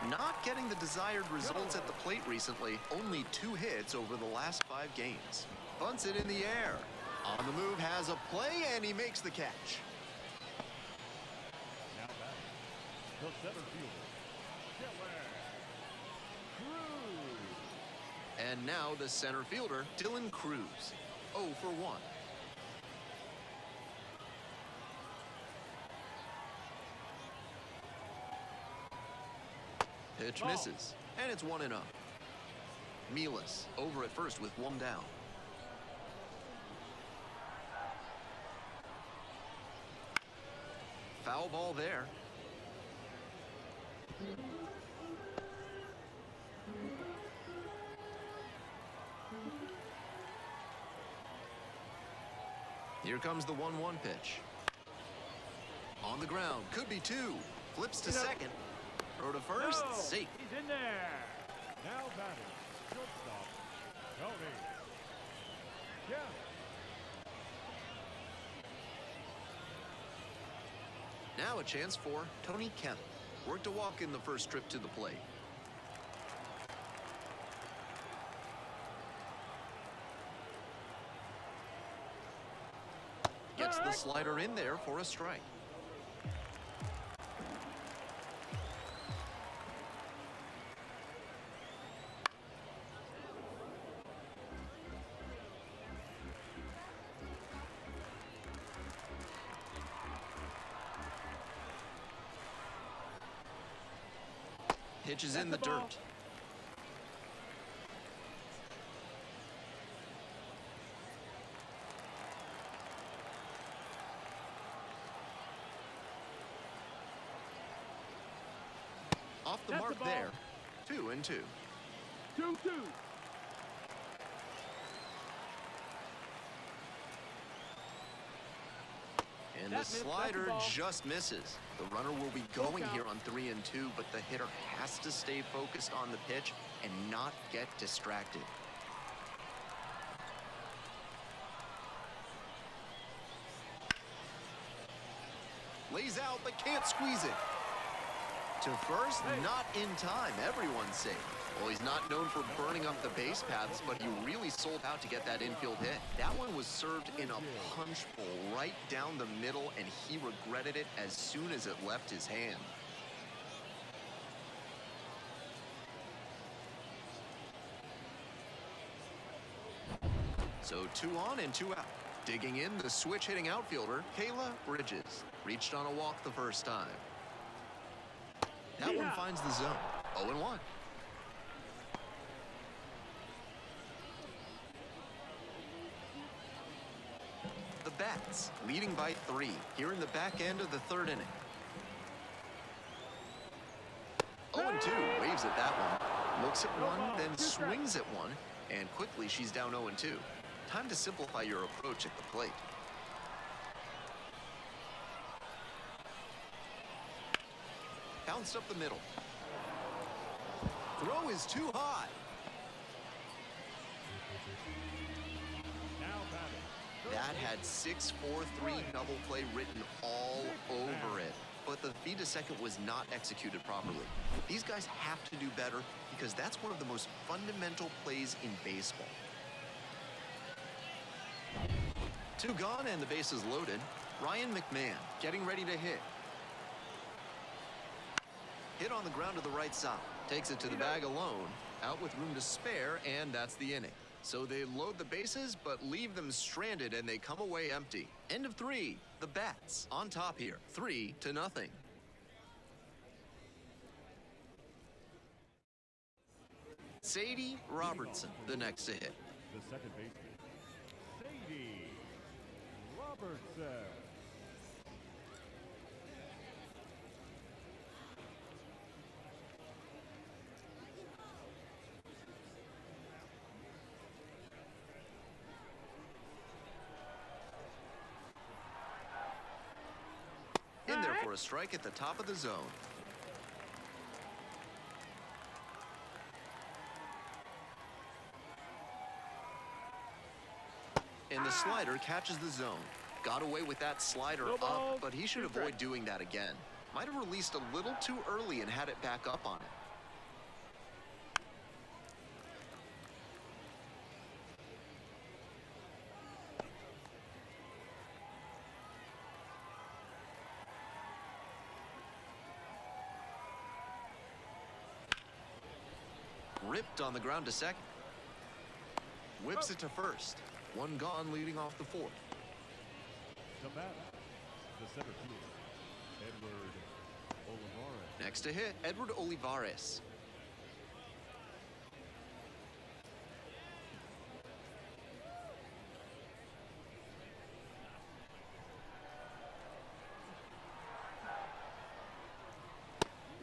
Not getting the desired results at the plate recently. Only 2 hits over the last 5 games. Bunts it in the air. On the move, has a play, and he makes the catch. Now batting, the center fielder, Cruz. And now the center fielder, Dylan Cruz. 0 for 1. Pitch misses, and it's 1-0. Milas over at first with 1 down. Foul ball there. Here comes the 1-1 pitch. On the ground, could be 2. Flips to second. Throw to first, safe. He's in there. Now batting, shortstop, Tony. Yeah. Now a chance for Tony Kemp. Worked a walk in the first trip to the plate. Gets the slider in there for a strike. Pitch is in the dirt. Off the mark there. 2-2. 2-2. And the slider just misses. The runner will be going here on 3-2, but the hitter has to stay focused on the pitch and not get distracted. Lays out, but can't squeeze it. To first, not in time. Everyone's safe. Well, he's not known for burning up the base paths, but he really sold out to get that infield hit. That one was served in a punch bowl right down the middle, and he regretted it as soon as it left his hand. So 2 on and 2 out. Digging in, the switch-hitting outfielder, Kayla Bridges. Reached on a walk the first time. That one finds the zone. 0-1. The Bats leading by 3 here in the back end of the 3rd inning. 0-2, waves at that one. Looks at one, then swings at one, and quickly she's down 0-2. Time to simplify your approach at the plate. Bounced up the middle. Throw is too high. That had 6-4-3 double play written all over it. But the feed to second was not executed properly. These guys have to do better because that's one of the most fundamental plays in baseball. 2 gone and the base is loaded. Ryan McMahon getting ready to hit. Hit on the ground to the right side. Takes it to the bag alone. Out with room to spare, and that's the inning. So they load the bases, but leave them stranded, and they come away empty. End of 3. The Bats on top here. 3-0. Sadie Robertson, the next to hit. The second baseman, Sadie Robertson. In there for a strike at the top of the zone. And the slider catches the zone. Got away with that slider up, but he should avoid doing that again. Might have released a little too early and had it back up on it. ripped on the ground to second. Whips it to first. One gone leading off the fourth. The batter, the center fielder, Edward Olivares. Next to hit, Edward Olivares.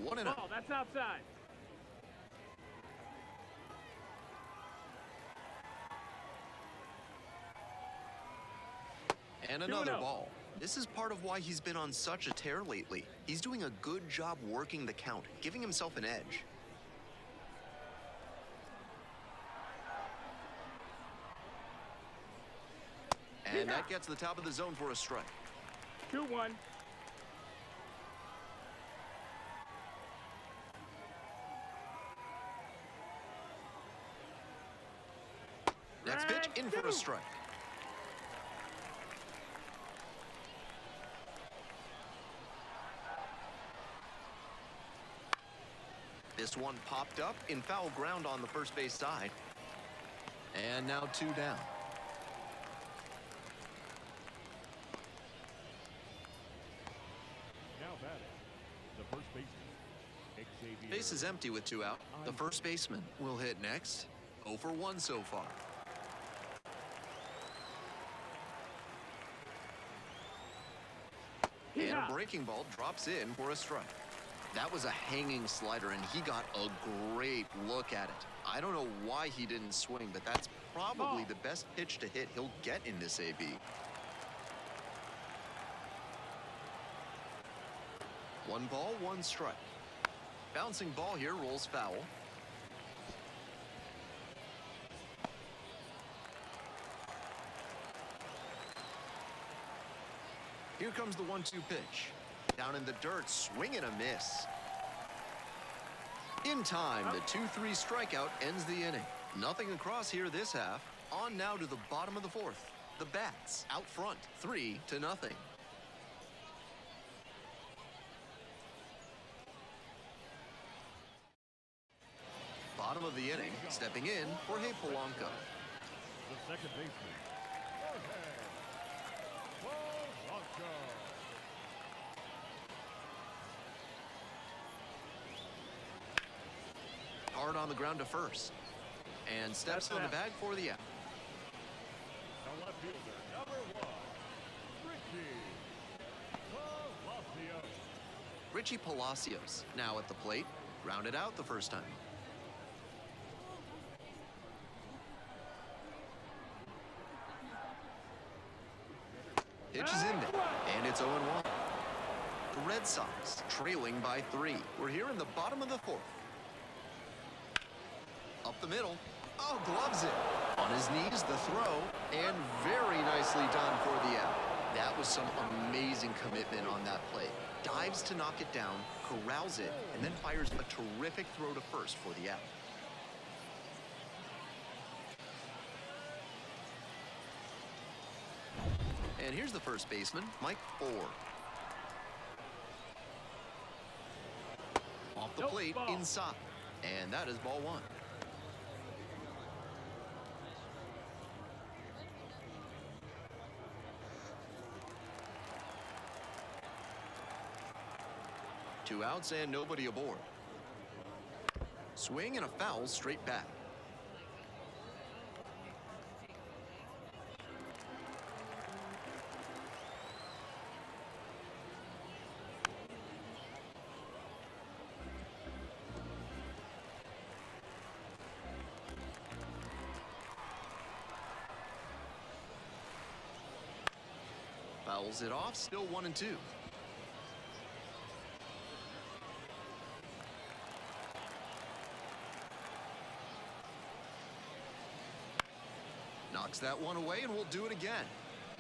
One and out. Ball, that's outside. And another ball. This is part of why he's been on such a tear lately. He's doing a good job working the count, giving himself an edge. And that gets the top of the zone for a strike. 2-1. Next pitch, in for a strike. This one popped up in foul ground on the first base side. And now 2 down. Now batting, the first baseman, Xavier. Base is empty with 2 out. The first baseman will hit next. 0 for 1 so far. And a breaking ball drops in for a strike. That was a hanging slider, and he got a great look at it. I don't know why he didn't swing, but that's probably the best pitch to hit he'll get in this AB. One ball, one strike. Bouncing ball here rolls foul. Here comes the 1-2 pitch. Down in the dirt, swing and a miss. In time, the 2-3 strikeout ends the inning. Nothing across here this half. On now to the bottom of the fourth. The Bats out front, 3-0. Bottom of the inning, stepping in, Jorge Polanco. The second baseman, Jorge Polanco. Hard on the ground to first. And steps on the bag for the out. The left fielder, number 1, Richie Richie Palacios. Palacios now at the plate. Grounded out the first time. Pitch is in there, and it's 0-1. The Red Sox trailing by 3. We're here in the bottom of the fourth. Up the middle. Oh, gloves it. On his knees, the throw, and very nicely done for the out. That was some amazing commitment on that play. Dives to knock it down, corrals it, and then fires a terrific throw to first for the out. And here's the first baseman, Mike Ford. Off the plate, inside. And that is ball 1. Two outs and nobody aboard. Swing and a foul straight back. Fouls it off, still 1-2. Knocks that one away, and we'll do it again.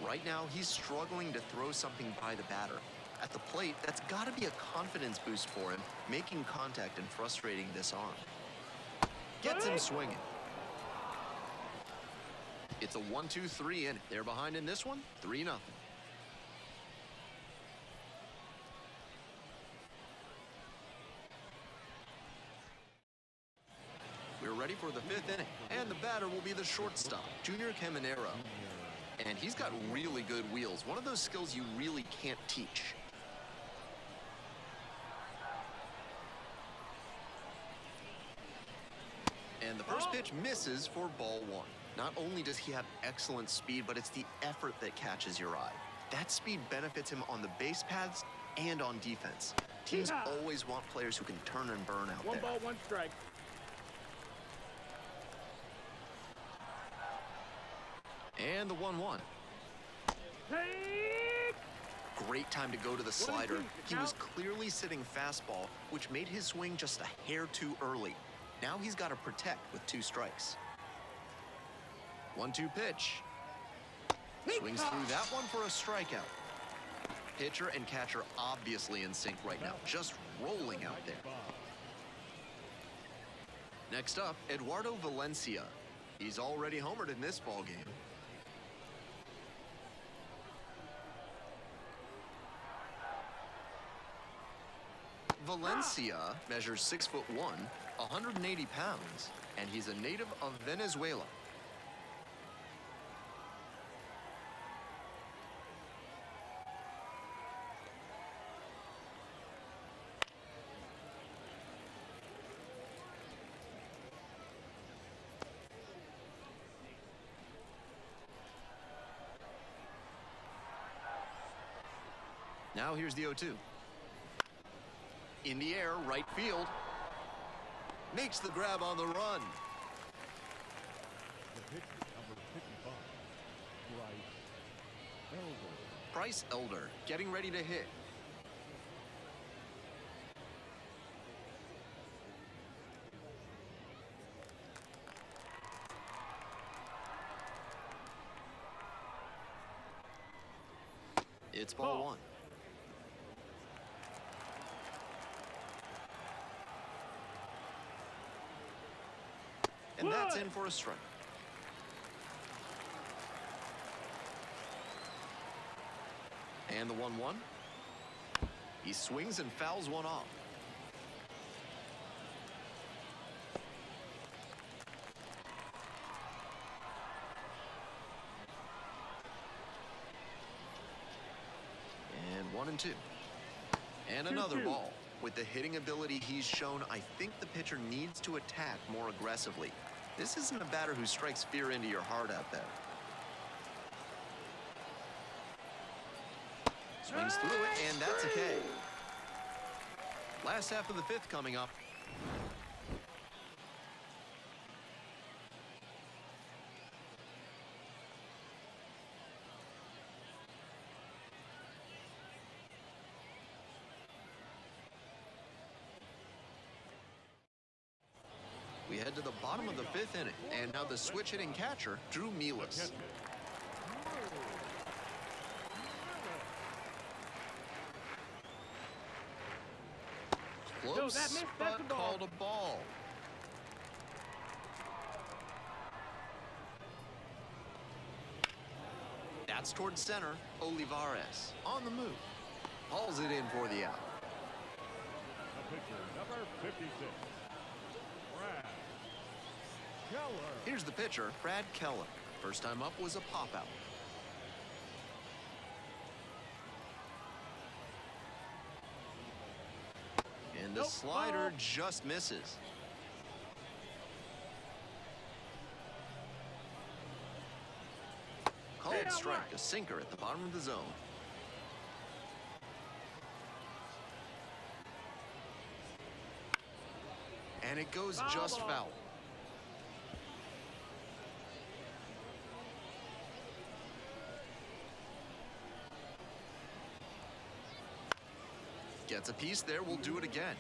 Right now, he's struggling to throw something by the batter. At the plate, that's got to be a confidence boost for him, making contact and frustrating this arm. Gets him swinging. It's a 1-2-3 inning. They're behind in this one, 3-0. We're ready for the 5th inning. And the batter will be the shortstop, Junior Caminero. And he's got really good wheels, one of those skills you really can't teach. And the first pitch misses for ball 1. Not only does he have excellent speed, but it's the effort that catches your eye. That speed benefits him on the base paths and on defense. Teams always want players who can turn and burn out there. 1 ball, 1 strike. And the 1-1. Take! Great time to go to the slider. He was clearly sitting fastball, which made his swing just a hair too early. Now he's got to protect with 2 strikes. 1-2 pitch. Swings through that one for a strikeout. Pitcher and catcher obviously in sync right now, just rolling out there. Next up, Eduardo Valencia. He's already homered in this ball game. Valencia measures 6'1", 180 pounds, and he's a native of Venezuela. Now here's the 0-2. In the air, right field. Makes the grab on the run. The pitcher, number 55, Bryce Elder getting ready to hit. It's ball 1. And that's in for a strike. And the 1-1. He swings and fouls one off. And 1-2. And another ball. With the hitting ability he's shown, I think the pitcher needs to attack more aggressively. This isn't a batter who strikes fear into your heart out there. Swings through it, and that's a K. Last half of the 5th coming up. We head to the bottom of the 5th inning, and now the switch hitting catcher, Drew Milas. Close, but called a ball. That's towards center. Olivares on the move. Hauls it in for the out. the pitcher, number 56, Brad Keller. Here's the pitcher, Brad Keller. First time up was a pop-out. And the slider just misses. Called strike, a sinker at the bottom of the zone. And it goes just foul. Gets a piece there, we'll do it again.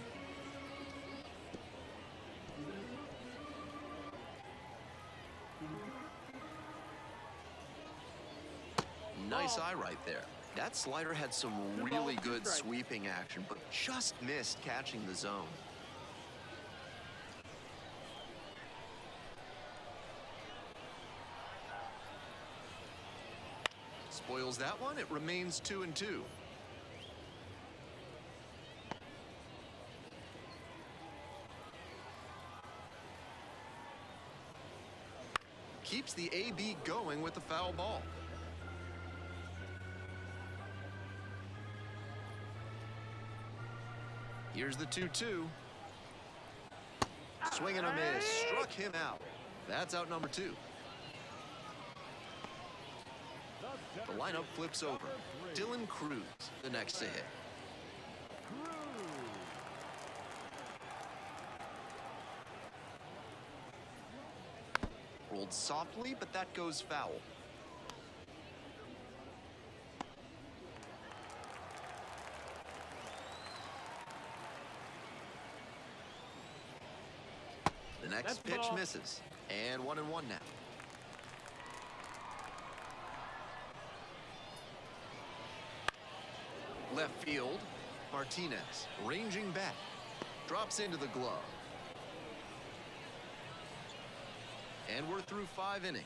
Nice eye right there. That slider had some really good sweeping action, but just missed catching the zone. Spoils that one, it remains 2-2. keeps the AB going with the foul ball. Here's the 2-2. Swing and a miss. Struck him out. That's out number 2. The lineup flips over. Dylan Cruz, the next to hit. Rolled softly, but that goes foul. The next pitch misses. And 1-1 now. Left field, Martinez ranging back. Drops into the glove. And we're through 5 innings.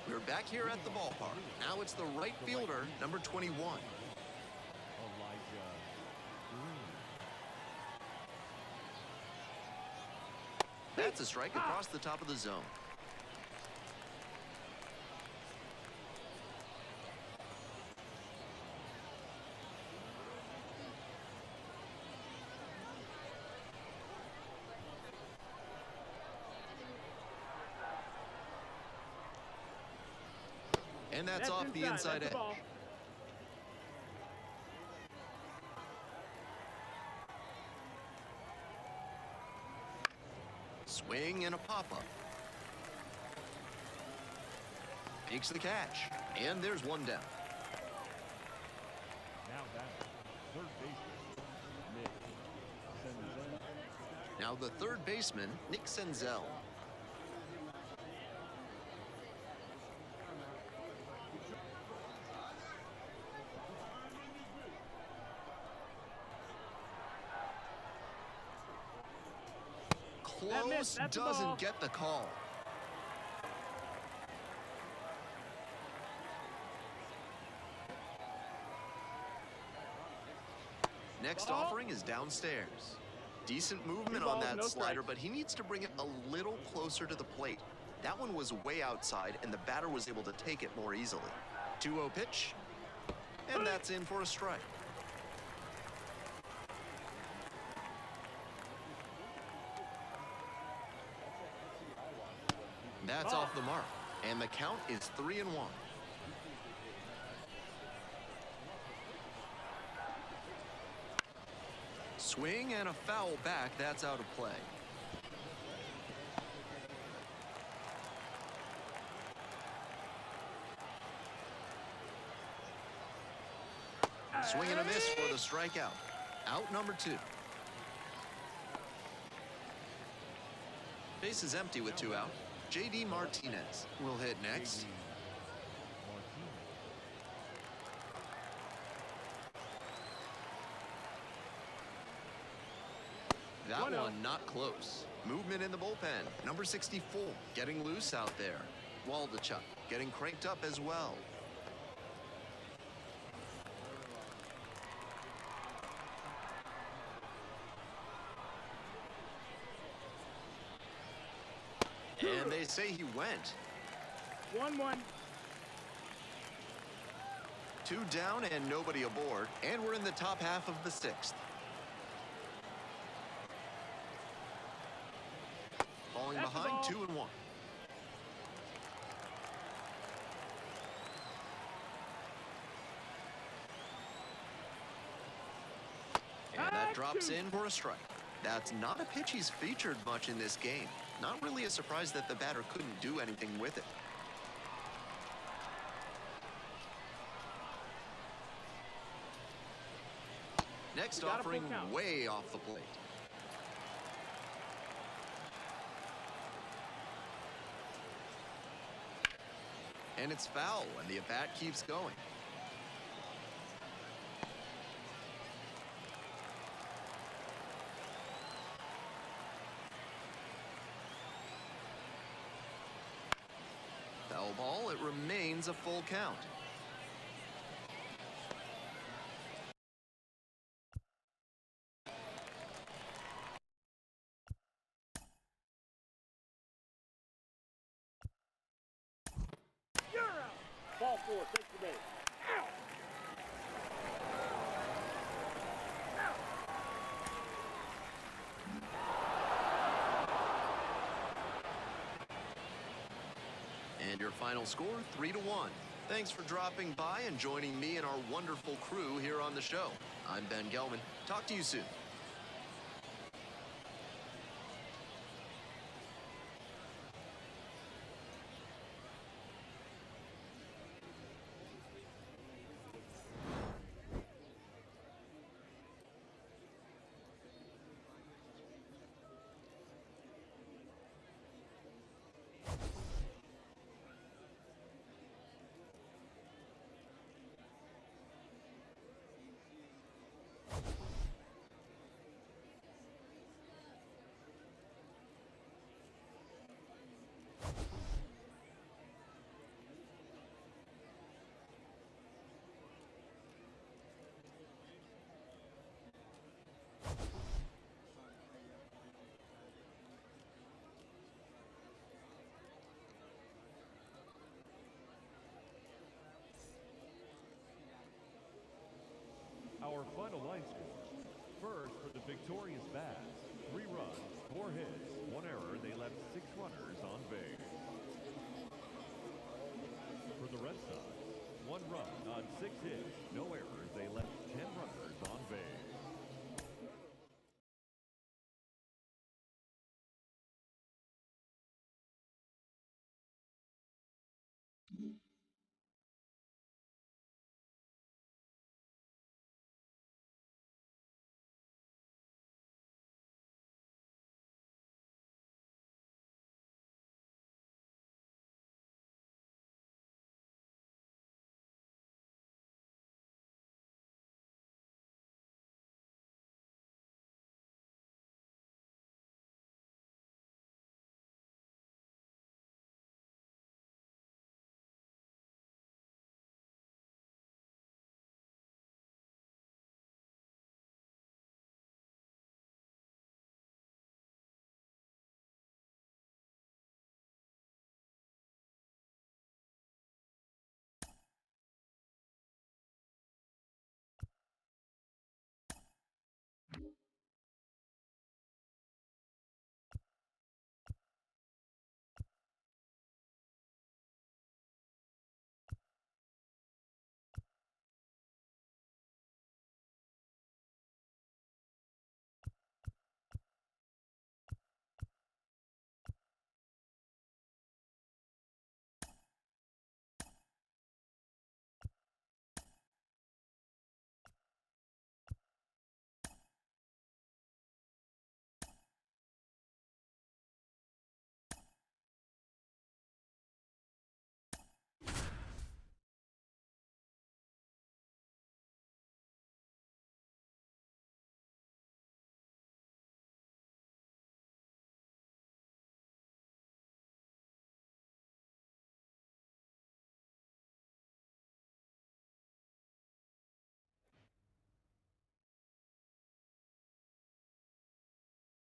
We're back here at the ballpark. Now it's the right fielder, number 21. That's a strike across the top of the zone. And that's off the inside edge. Swing and a pop-up. Makes the catch. And there's one down. Now back, third baseman, Nick Senzel. Now the third baseman, Nick Senzel. Close, doesn't get the call. Next offering is downstairs. Decent movement on that slider, but he needs to bring it a little closer to the plate. That one was way outside, and the batter was able to take it more easily. 2-0 pitch, and that's in for a strike. That's off the mark, and the count is 3-1. Swing and a foul back. That's out of play. Swing and a miss for the strikeout. Out number 2. Base is empty with 2 out. J.D. Martinez will hit next. That one not close. Movement in the bullpen. Number 64 getting loose out there. Waldachuk getting cranked up as well. And they say he went. 1-1. 2 down and nobody aboard. And we're in the top half of the 6th. Falling behind 2-1. And that drops in for a strike. That's not a pitch he's featured much in this game. Not really a surprise that the batter couldn't do anything with it. Next offering way off the plate. And it's foul, and the at-bat keeps going. Foul ball, it remains a full count. 4, take the base. And your final score, 3-1. Thanks for dropping by and joining me and our wonderful crew here on the show. I'm Ben Gelman. Talk to you soon. Our final line score. First, for the victorious Bass, 3 runs, 4 hits, 1 error. They left 6 runners on base. For the Red Sox, 1 run on 6 hits, no errors. They left 10 runners on base.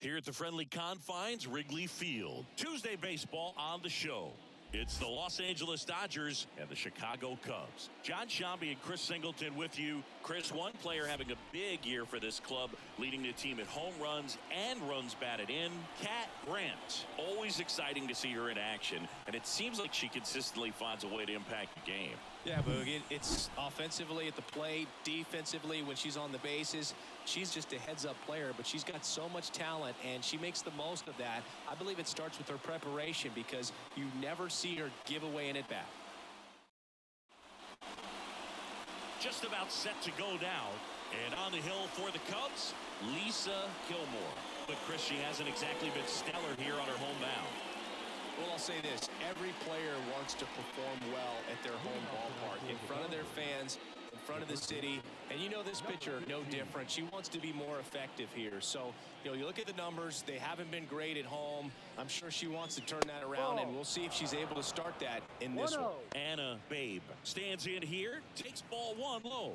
Here at the friendly confines, Wrigley Field. Tuesday baseball on the show. It's the Los Angeles Dodgers and the Chicago Cubs. John Shambi and Chris Singleton with you. Chris, one player having a big year for this club, leading the team in home runs and runs batted in. Kat Grant. Always exciting to see her in action, and it seems like she consistently finds a way to impact the game. Yeah, Boog, it's offensively at the plate, defensively when she's on the bases. She's just a heads-up player, but she's got so much talent, and she makes the most of that. I believe it starts with her preparation because you never see her give away an at-bat. Just about set to go down, and on the hill for the Cubs, Lisa Gilmore. But Chris, she hasn't exactly been stellar here on her home mound. Well, I'll say this. Every player wants to perform well at their home ballpark, in front of their fans, in front of the city. And you know this pitcher, no different. She wants to be more effective here. So, you know, you look at the numbers. They haven't been great at home. I'm sure she wants to turn that around, and we'll see if she's able to start that in this one. Anna Babe stands in here, takes ball 1 low.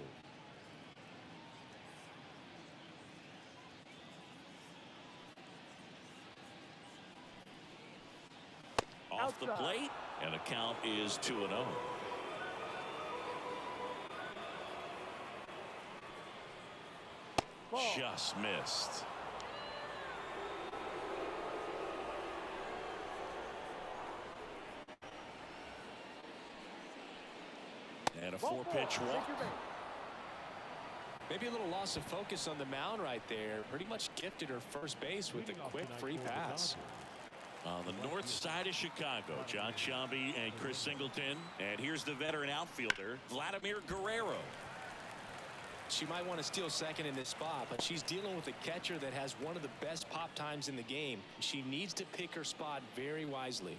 Off the plate, and the count is 2-0. Just missed. And a 4-pitch walk. Maybe a little loss of focus on the mound right there. Pretty much gifted her first base with a quick free pass. On the north side of Chicago, John Shambi and Chris Singleton. And here's the veteran outfielder, Vladimir Guerrero. She might want to steal second in this spot, but she's dealing with a catcher that has one of the best pop times in the game. She needs to pick her spot very wisely.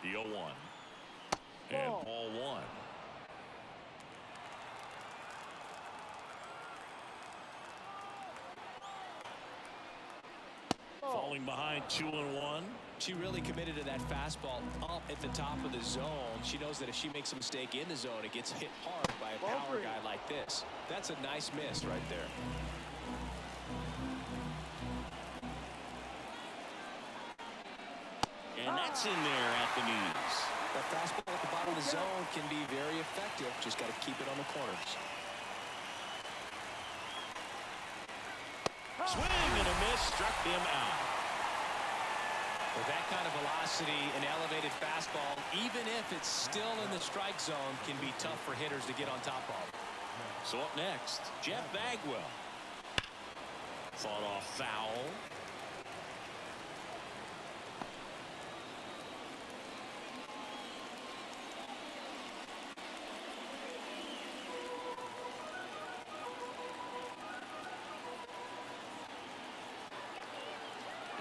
The 0-1. And ball 1. Falling behind 2-1. She really committed to that fastball up at the top of the zone. She knows that if she makes a mistake in the zone, it gets hit hard by a power guy like this. That's a nice miss right there. And that's in there at the knees. That fastball at the bottom of the zone can be very effective. Just got to keep it on the corners. Swing and a miss, struck him out. With that kind of velocity, an elevated fastball, even if it's still in the strike zone, can be tough for hitters to get on top of. So up next, Jeff Bagwell. Fought off foul.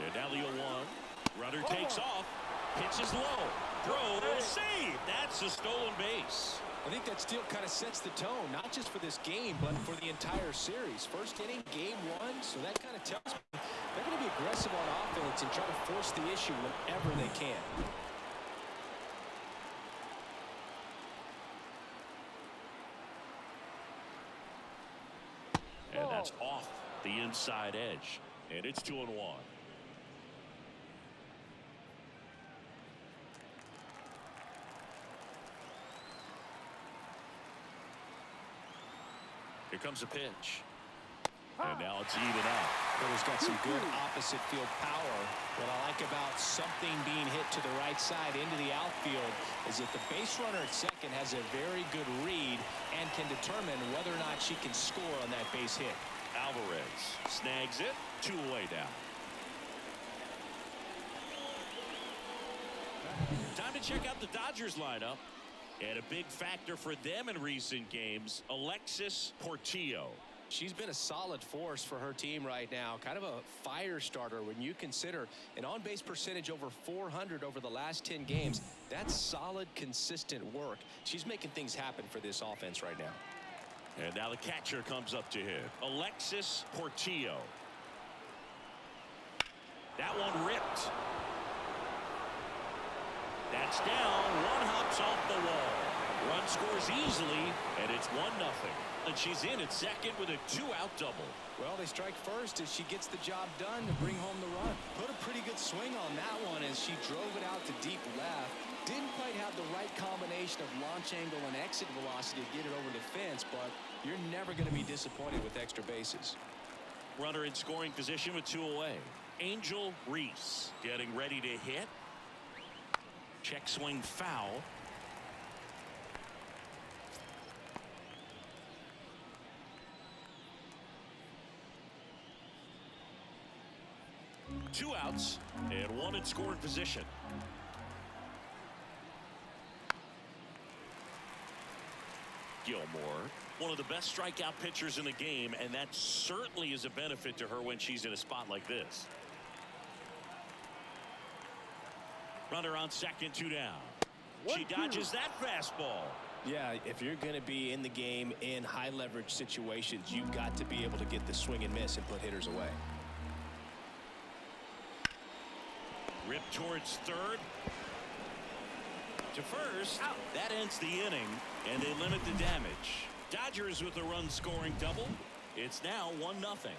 And now the 0-1. Runner takes off, pitches low, throws, save. That's a stolen base. I think that steal kind of sets the tone, not just for this game, but for the entire series. First inning, game 1, so that kind of tells me they're going to be aggressive on offense and try to force the issue whenever they can. And that's off the inside edge. And it's 2-1. Here comes a pitch. And now it's even up. Hitter's got some good opposite field power. What I like about something being hit to the right side into the outfield is that the base runner at second has a very good read and can determine whether or not she can score on that base hit. Alvarez snags it, 2 away down. Time to check out the Dodgers lineup. And a big factor for them in recent games, Alexis Portillo. She's been a solid force for her team right now. Kind of a fire starter when you consider an on-base percentage over 400 over the last 10 games. That's solid, consistent work. She's making things happen for this offense right now. And now the catcher comes up to hit. Alexis Portillo. That one ripped. That's down. One hops off the wall. Run scores easily, and it's 1-0. And she's in at second with a 2-out double. Well, they strike first as she gets the job done to bring home the run. Put a pretty good swing on that one as she drove it out to deep left. Didn't quite have the right combination of launch angle and exit velocity to get it over the fence, but you're never going to be disappointed with extra bases. Runner in scoring position with 2 away. Angel Reese getting ready to hit. Check swing foul. Two outs and 1 in scoring position. Gilmore, one of the best strikeout pitchers in the game, and that certainly is a benefit to her when she's in a spot like this. Runner on second, 2 down. She dodges that fastball. Yeah, if you're going to be in the game in high leverage situations, you've got to be able to get the swing and miss and put hitters away. Rip towards third. To first. Out. That ends the inning, and they limit the damage. Dodgers with a run scoring double. It's now 1-0.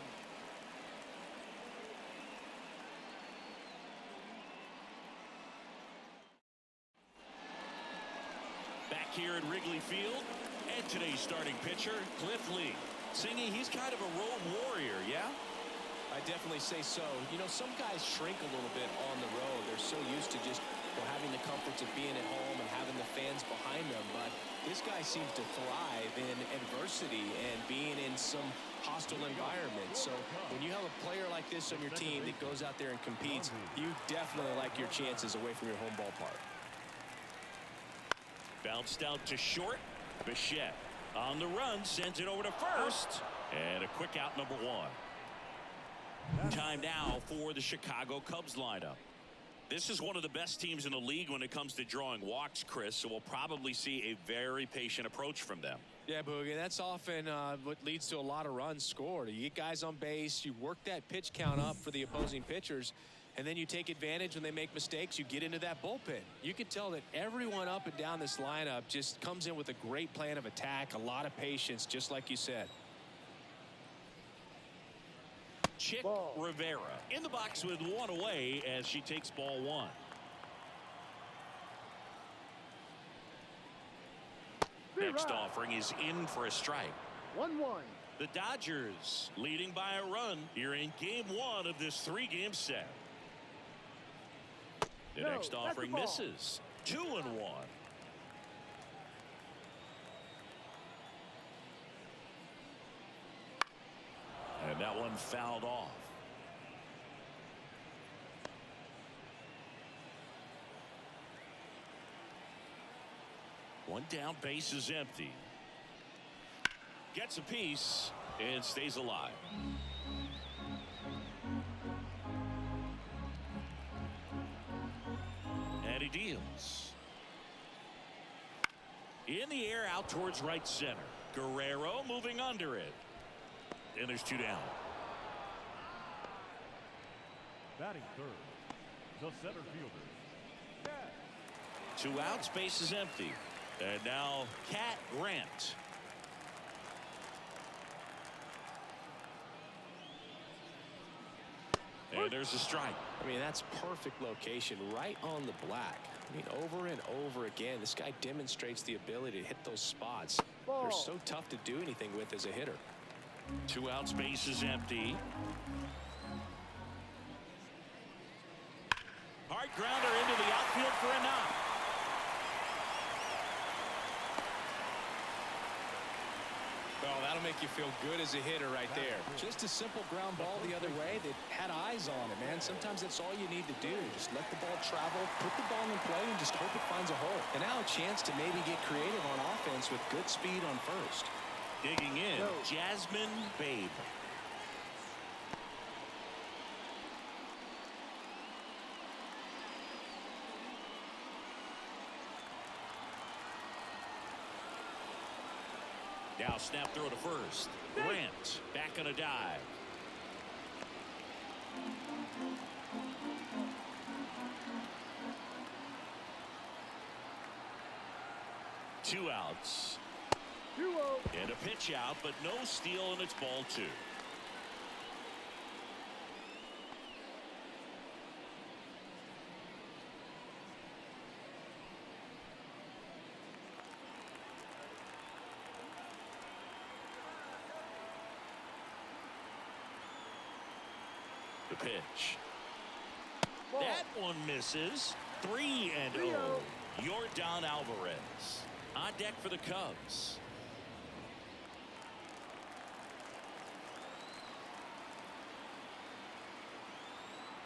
here at Wrigley Field. And today's starting pitcher, Cliff Lee. Singy, he's kind of a road warrior, yeah? I definitely say so. You know, some guys shrink a little bit on the road. They're so used to just having the comforts of being at home and having the fans behind them. But this guy seems to thrive in adversity and being in some hostile environment. So when you have a player like this on your team that goes out there and competes, you definitely like your chances away from your home ballpark. Bounced out to short. Bichette on the run, sends it over to first. And a quick out, number one. Time now for the Chicago Cubs lineup. This is one of the best teams in the league when it comes to drawing walks, Chris, so we'll probably see a very patient approach from them. Yeah, Boogie, that's often what leads to a lot of runs scored. You get guys on base, you work that pitch count up for the opposing pitchers, and then you take advantage when they make mistakes. You get into that bullpen. You can tell that everyone up and down this lineup just comes in with a great plan of attack, a lot of patience, just like you said. Chick Rivera in the box with one away as she takes ball one. Next offering is in for a strike. 1-1. The Dodgers leading by a run here in game one of this three-game set. The next offering misses. 2-1. And that one fouled off. One down, base is empty. Gets a piece and stays alive. And he deals. In the air out towards right center. Guerrero moving under it. And there's two down. Batting third, the center fielder. Two outs, base is empty. And now Cat Grant. And there's a strike. I mean, that's perfect location, right on the black. I mean, over and over again, this guy demonstrates the ability to hit those spots. They're so tough to do anything with as a hitter. Two outs, base is empty. Hard grounder into the outfield for a knock. Oh, that'll make you feel good as a hitter right there. Just a simple ground ball the other way that had eyes on it, man. Sometimes that's all you need to do. Just let the ball travel, put the ball in play, and just hope it finds a hole. And now a chance to maybe get creative on offense with good speed on first. Digging in, Jasmine Babe. Now snap throw to first. Grant back on a dive. Two outs. And a pitch out, but no steal, and it's ball two. The pitch. That one misses. 3-0. Yordan Alvarez on deck for the Cubs.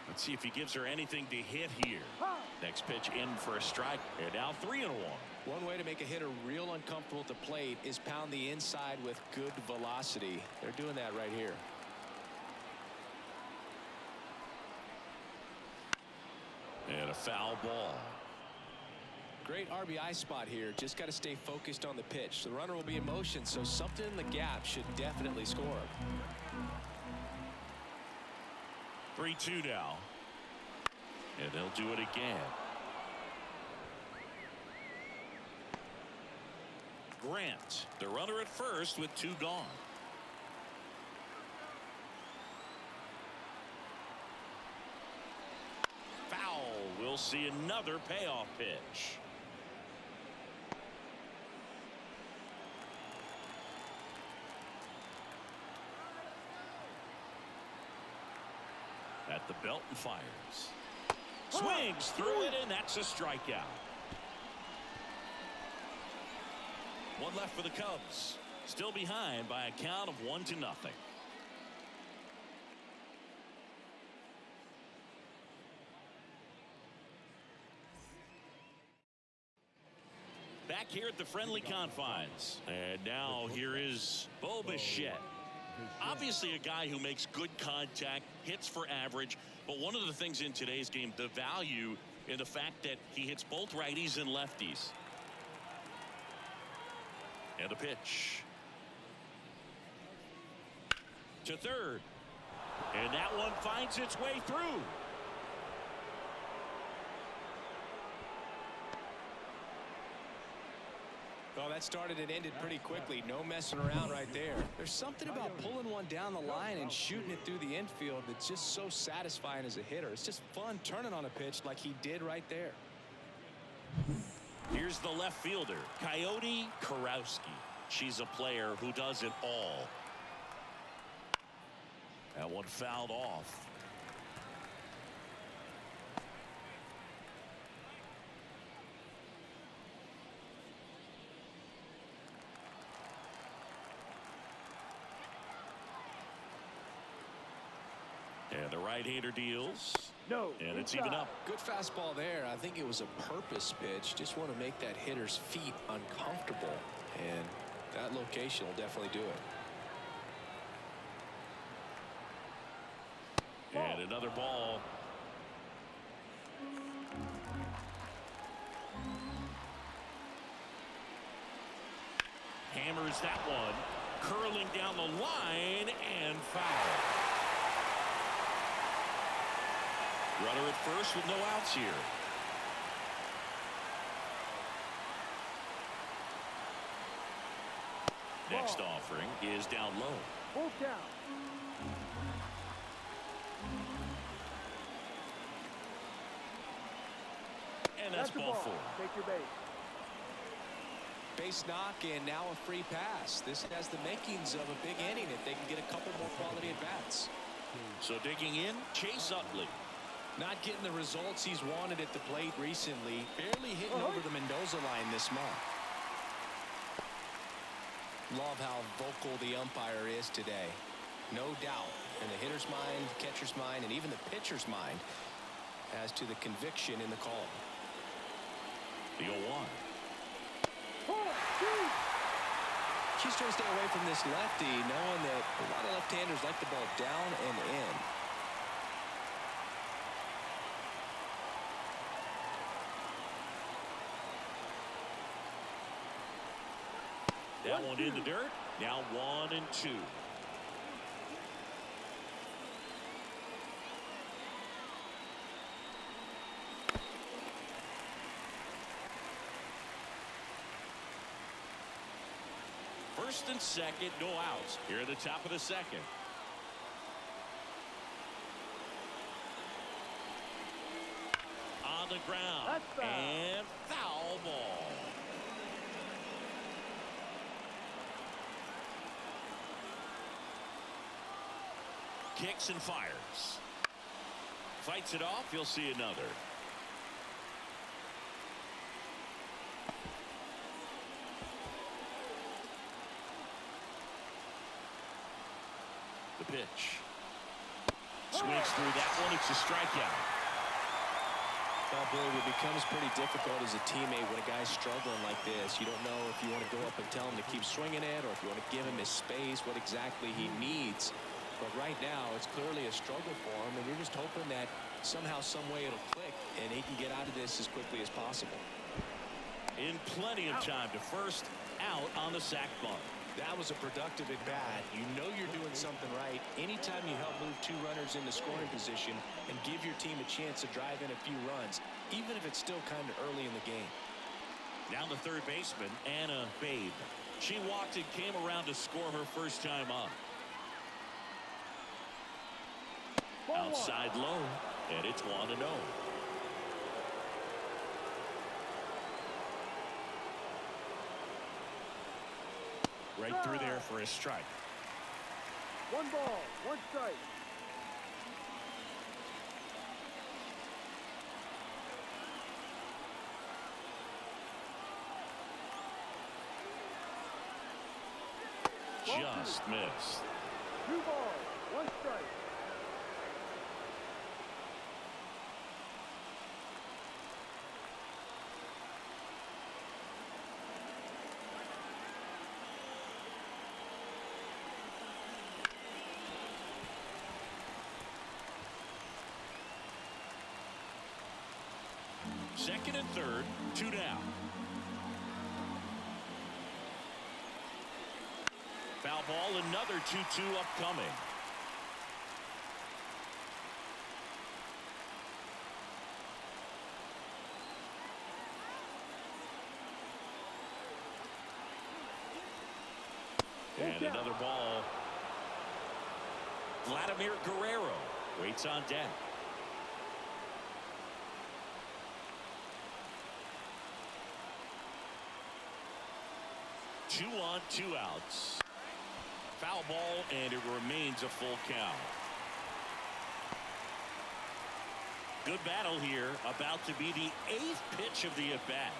Let's see if he gives her anything to hit here. Next pitch in for a strike. And now 3-1. One way to make a hitter real uncomfortable at the plate is pound the inside with good velocity. They're doing that right here. And a foul ball. Great RBI spot here. Just got to stay focused on the pitch. The runner will be in motion, so something in the gap should definitely score. 3-2 now. And they'll do it again. Grant, the runner at first with two gone. Foul. We'll see another payoff pitch. the belt and fires. Swings through it, and that's a strikeout. One left for the Cubs. Still behind by a count of 1-0. Back here at the friendly confines. And now here is Bo Bichette. Obviously a guy who makes good contact, hits for average, but one of the things in today's game, the value in the fact that he hits both righties and lefties. And a pitch. To third. And that one finds its way through. Well, that started and ended pretty quickly. No messing around right there. There's something about pulling one down the line and shooting it through the infield that's just so satisfying as a hitter. It's just fun turning on a pitch like he did right there. Here's the left fielder, Coyote Karowski. She's a player who does it all. That one fouled off. And the right-hander deals. No. And it's even up. Good fastball there. I think it was a purpose pitch. Just want to make that hitter's feet uncomfortable. And that location will definitely do it. And another ball. Hammers that one. Curling down the line and foul. Runner at first with no outs here. Next offering is down low. Full count. And that's ball four. Take your base. Base knock and now a free pass. This has the makings of a big inning if they can get a couple more quality at bats. So digging in, Chase Utley. Not getting the results he's wanted at the plate recently. Barely hitting over the Mendoza line this month. Love how vocal the umpire is today. No doubt in the hitter's mind, catcher's mind, and even the pitcher's mind as to the conviction in the call. The 0-1. She's trying to stay away from this lefty, knowing that a lot of left-handers like the ball down and in. That one in the dirt. Now 1-2. First and second, no outs. Here at the top of the second. On the ground. And foul ball. Kicks and fires. Fights it off. You'll see another. The pitch. Swings through that one. It's a strikeout. Well, Billy, it becomes pretty difficult as a teammate when a guy's struggling like this. You don't know if you want to go up and tell him to keep swinging it or if you want to give him his space, what exactly he needs. But right now, it's clearly a struggle for him, and you're just hoping that somehow, some way it'll click, and he can get out of this as quickly as possible. In plenty of time to first, out on the sac bunt. That was a productive at bat. You know you're doing something right anytime you help move two runners into scoring position and give your team a chance to drive in a few runs, even if it's still kind of early in the game. Now the third baseman, Anna Babe. She walked and came around to score her first time up. Outside low, and it's 1-0. Right through there for a strike. 1 ball, 1 strike. just missed. 2 balls, 1 strike. Second and third, 2 down. Foul ball, another 2-2 upcoming. And another ball. Vladimir Guerrero waits on deck. Two on, 2 outs. Foul ball, and it remains a full count. Good battle here, about to be the 8th pitch of the at-bat.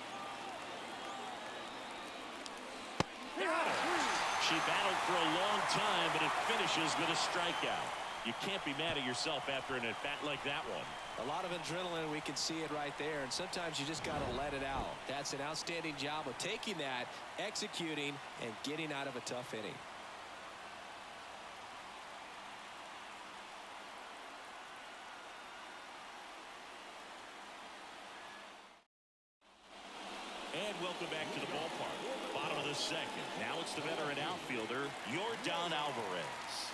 She battled for a long time, but it finishes with a strikeout. You can't be mad at yourself after an at-bat like that one. A lot of adrenaline, we can see it right there, and sometimes you just got to let it out. That's an outstanding job of taking that, executing, and getting out of a tough inning. And welcome back to the ballpark. Bottom of the second. Now it's the veteran outfielder, Yordan Alvarez.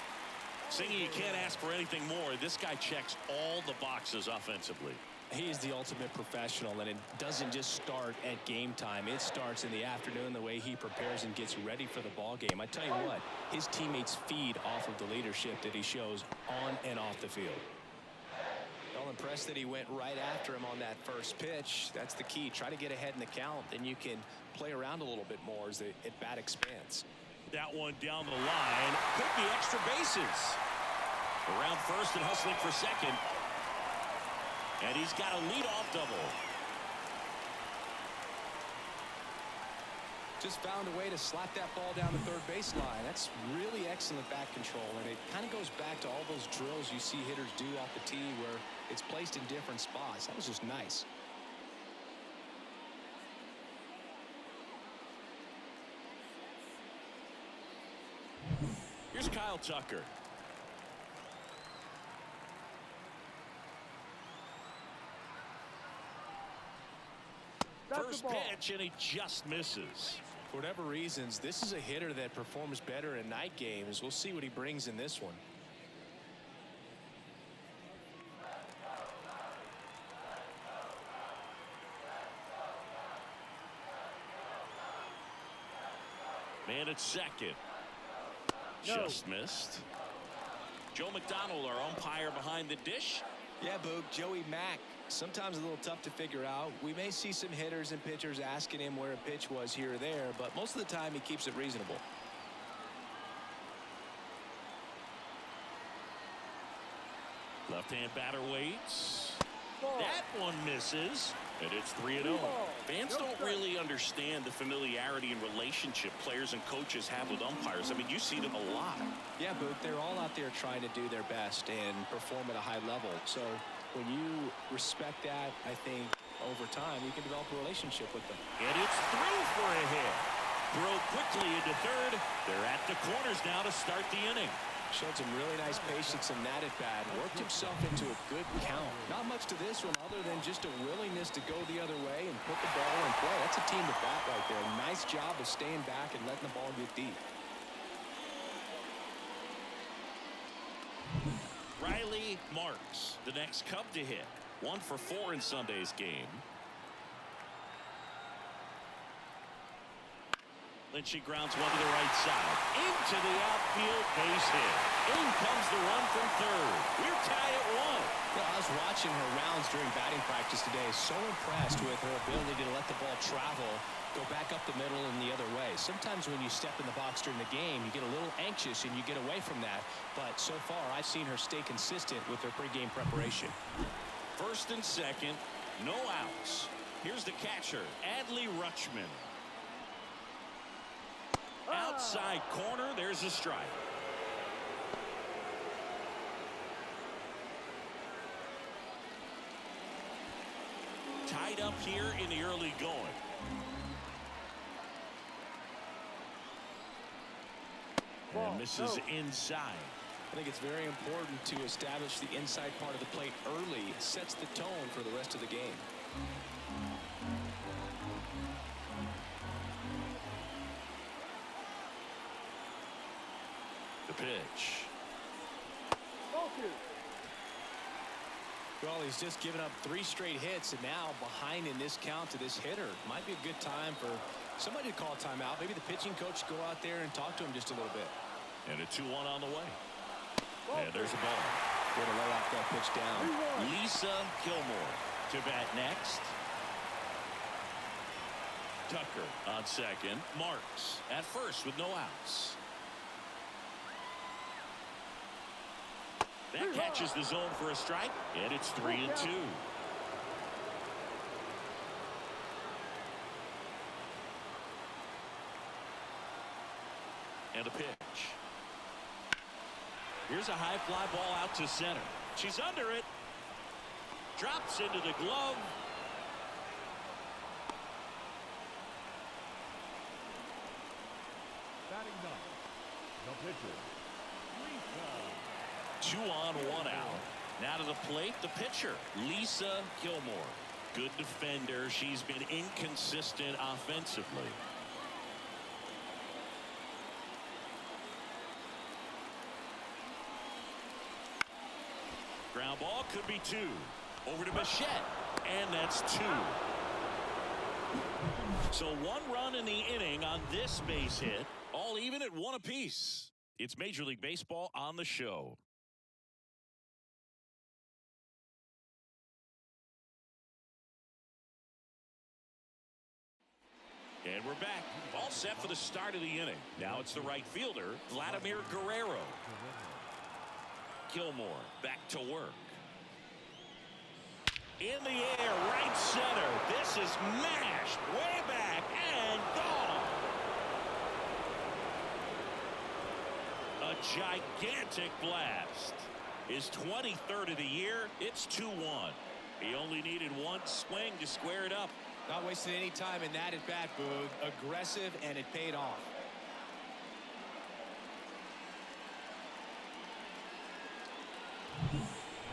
Singy, you can't ask for anything more. This guy checks all the boxes offensively. He is the ultimate professional, and it doesn't just start at game time. It starts in the afternoon, the way he prepares and gets ready for the ball game. I tell you what, his teammates feed off of the leadership that he shows on and off the field. Well, impressed that he went right after him on that first pitch. That's the key. Try to get ahead in the count, then you can play around a little bit more as the at-bat expands. That one down the line. Could be extra bases. Around first and hustling for second. And he's got a leadoff double. Just found a way to slap that ball down the third baseline. That's really excellent bat control, and it kind of goes back to all those drills you see hitters do off the tee where it's placed in different spots. That was just nice. Here's Kyle Tucker. First pitch, and he just misses. For whatever reasons, this is a hitter that performs better in night games. We'll see what he brings in this one. Man at second. Just missed. Joe McDonald, our umpire behind the dish. Yeah, Boog, Joey Mack. Sometimes a little tough to figure out. We may see some hitters and pitchers asking him where a pitch was here or there, but most of the time he keeps it reasonable. Left-hand batter waits. That one misses, and it's 3-0. Fans don't really understand the familiarity and relationship players and coaches have with umpires. I mean, you see them a lot. Yeah, Boog, they're all out there trying to do their best and perform at a high level. So when you respect that, I think over time you can develop a relationship with them. And it's through for a hit. Throw quickly into third. They're at the corners now to start the inning. Showed some really nice patience in that at-bat. Worked himself into a good count. Not much to this one other than just a willingness to go the other way and put the ball in play. That's a team at bat right there. Nice job of staying back and letting the ball get deep. Riley Marks, the next Cub to hit. 1 for 4 in Sunday's game. Lynchy grounds one to the right side. Into the outfield, base hit. In comes the run from third. We're tied at 1. Yeah, I was watching her rounds during batting practice today. So impressed with her ability to let the ball travel, go back up the middle and the other way. Sometimes when you step in the box during the game, you get a little anxious and you get away from that. But so far, I've seen her stay consistent with her pregame preparation. First and second, no outs. Here's the catcher, Adley Rutschman. Outside corner, there's a strike. Tied up here in the early going. And misses inside. I think it's very important to establish the inside part of the plate early. It sets the tone for the rest of the game. The pitch. Well, he's just given up 3 straight hits, and now behind in this count to this hitter. Might be a good time for somebody to call a timeout. Maybe the pitching coach go out there and talk to him just a little bit. And a 2-1 on the way. And there's a ball. Way to lay off that pitch down. Lisa Gilmore to bat next. Tucker on second. Marks at first with no outs. That catches the zone for a strike, and it's 3-2. And a pitch. Here's a high fly ball out to center. She's under it. Drops into the glove. Batting ninth, the pitcher, Lisa. 2 on, 1 out. Now to the plate, the pitcher, Lisa Gilmore. Good defender. She's been inconsistent offensively. Ground ball could be 2. Over to Bichette. And that's 2. So 1 run in the inning on this base hit. All even at 1 apiece. It's Major League Baseball on the show. And we're back. All set for the start of the inning. Now it's the right fielder, Vladimir Guerrero. Gilmore back to work. In the air, right center. This is mashed way back and gone. A gigantic blast. His 23rd of the year. It's 2-1. He only needed 1 swing to square it up. Not wasting any time in that at bat, Boog. Aggressive, and it paid off.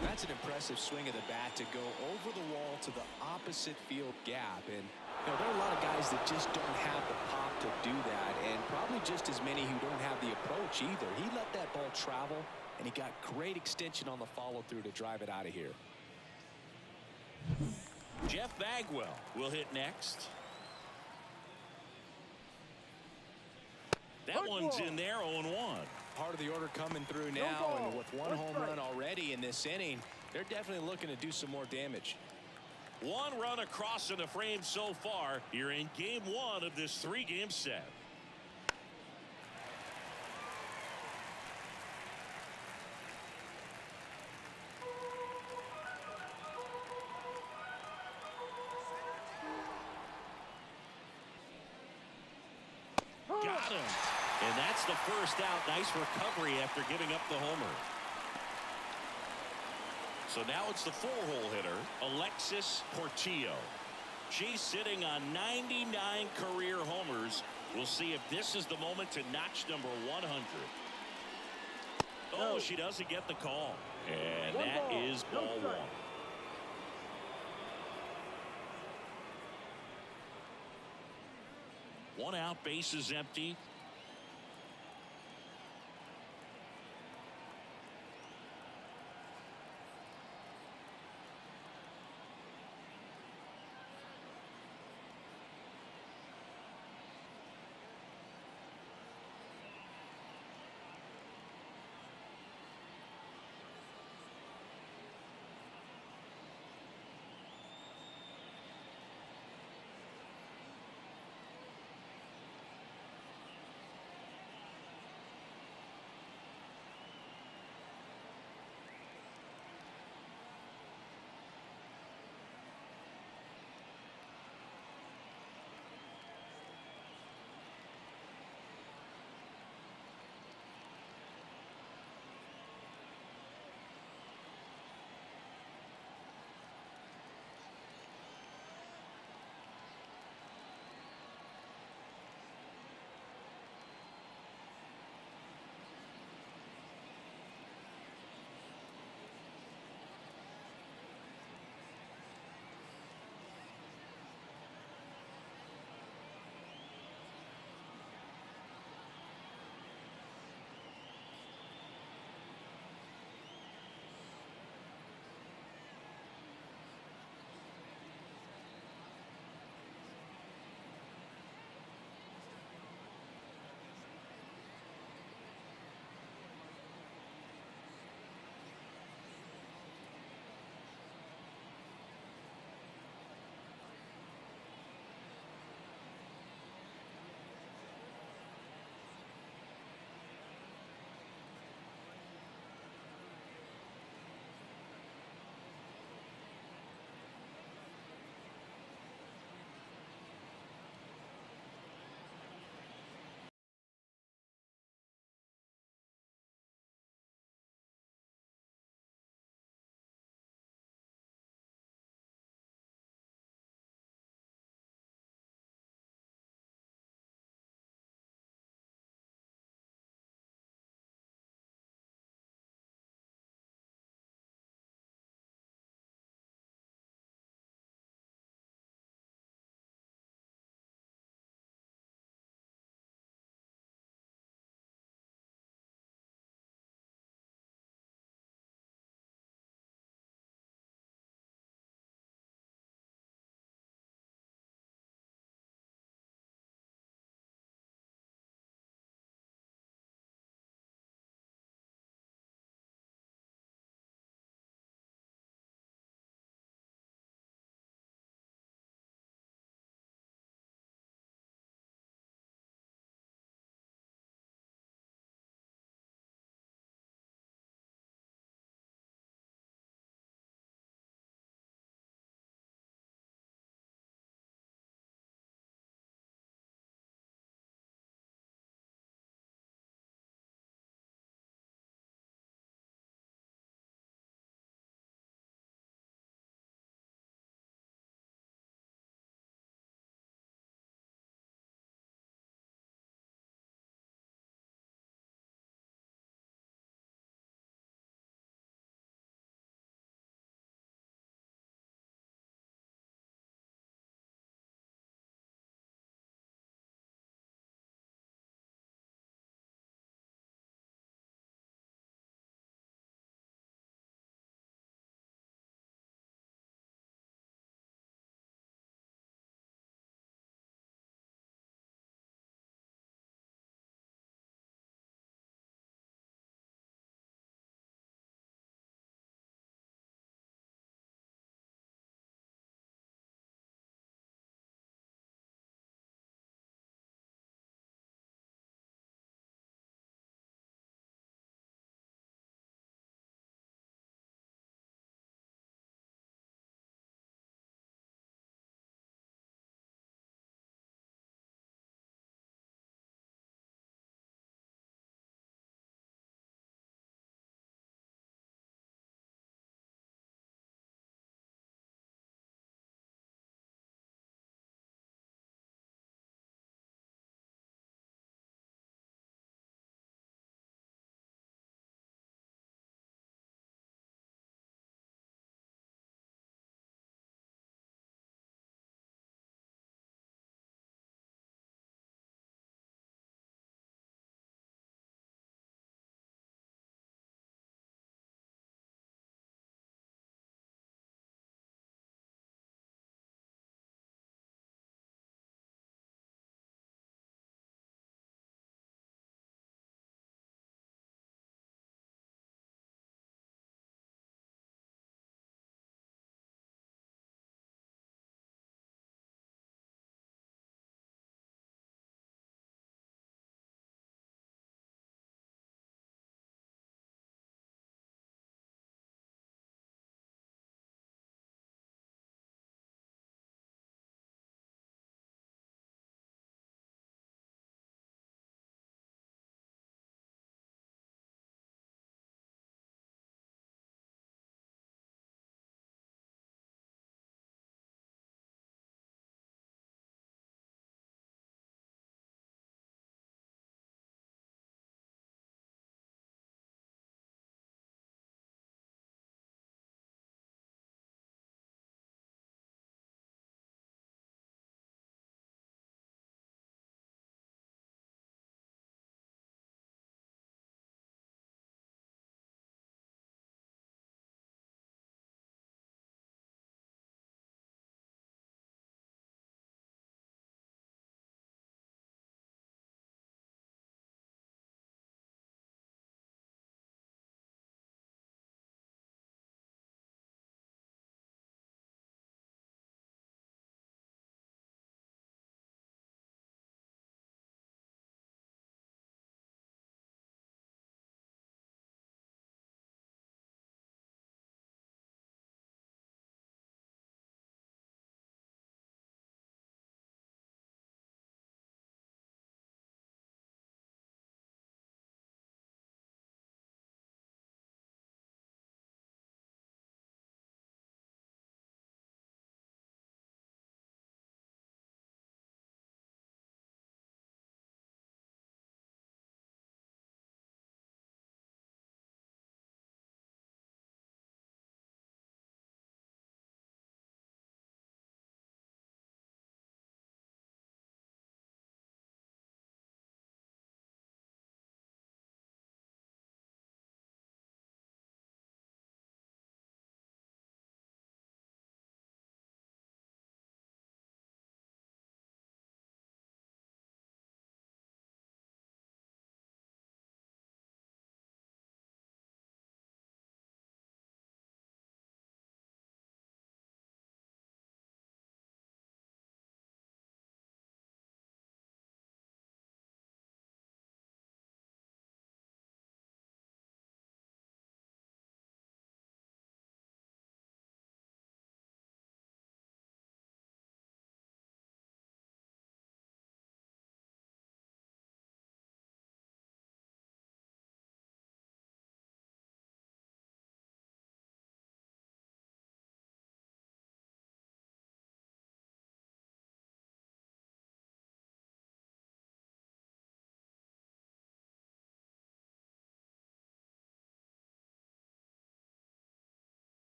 That's an impressive swing of the bat to go over the wall to the opposite field gap. And you know, there are a lot of guys that just don't have the pop to do that, and probably just as many who don't have the approach either. He let that ball travel, and he got great extension on the follow-through to drive it out of here. Jeff Bagwell will hit next. That one's in there, 0-1. Part of the order coming through now, and with 1 home run already in this inning, they're definitely looking to do some more damage. 1 run across in the frame so far. You're in game 1 of this 3-game set. Got him. And that's the first out. Nice recovery after giving up the homer. So now it's the 4-hole hitter, Alexis Portillo. She's sitting on 99 career homers. We'll see if this is the moment to notch number 100. Oh, she doesn't get the call. And that is ball 1. One out, bases empty.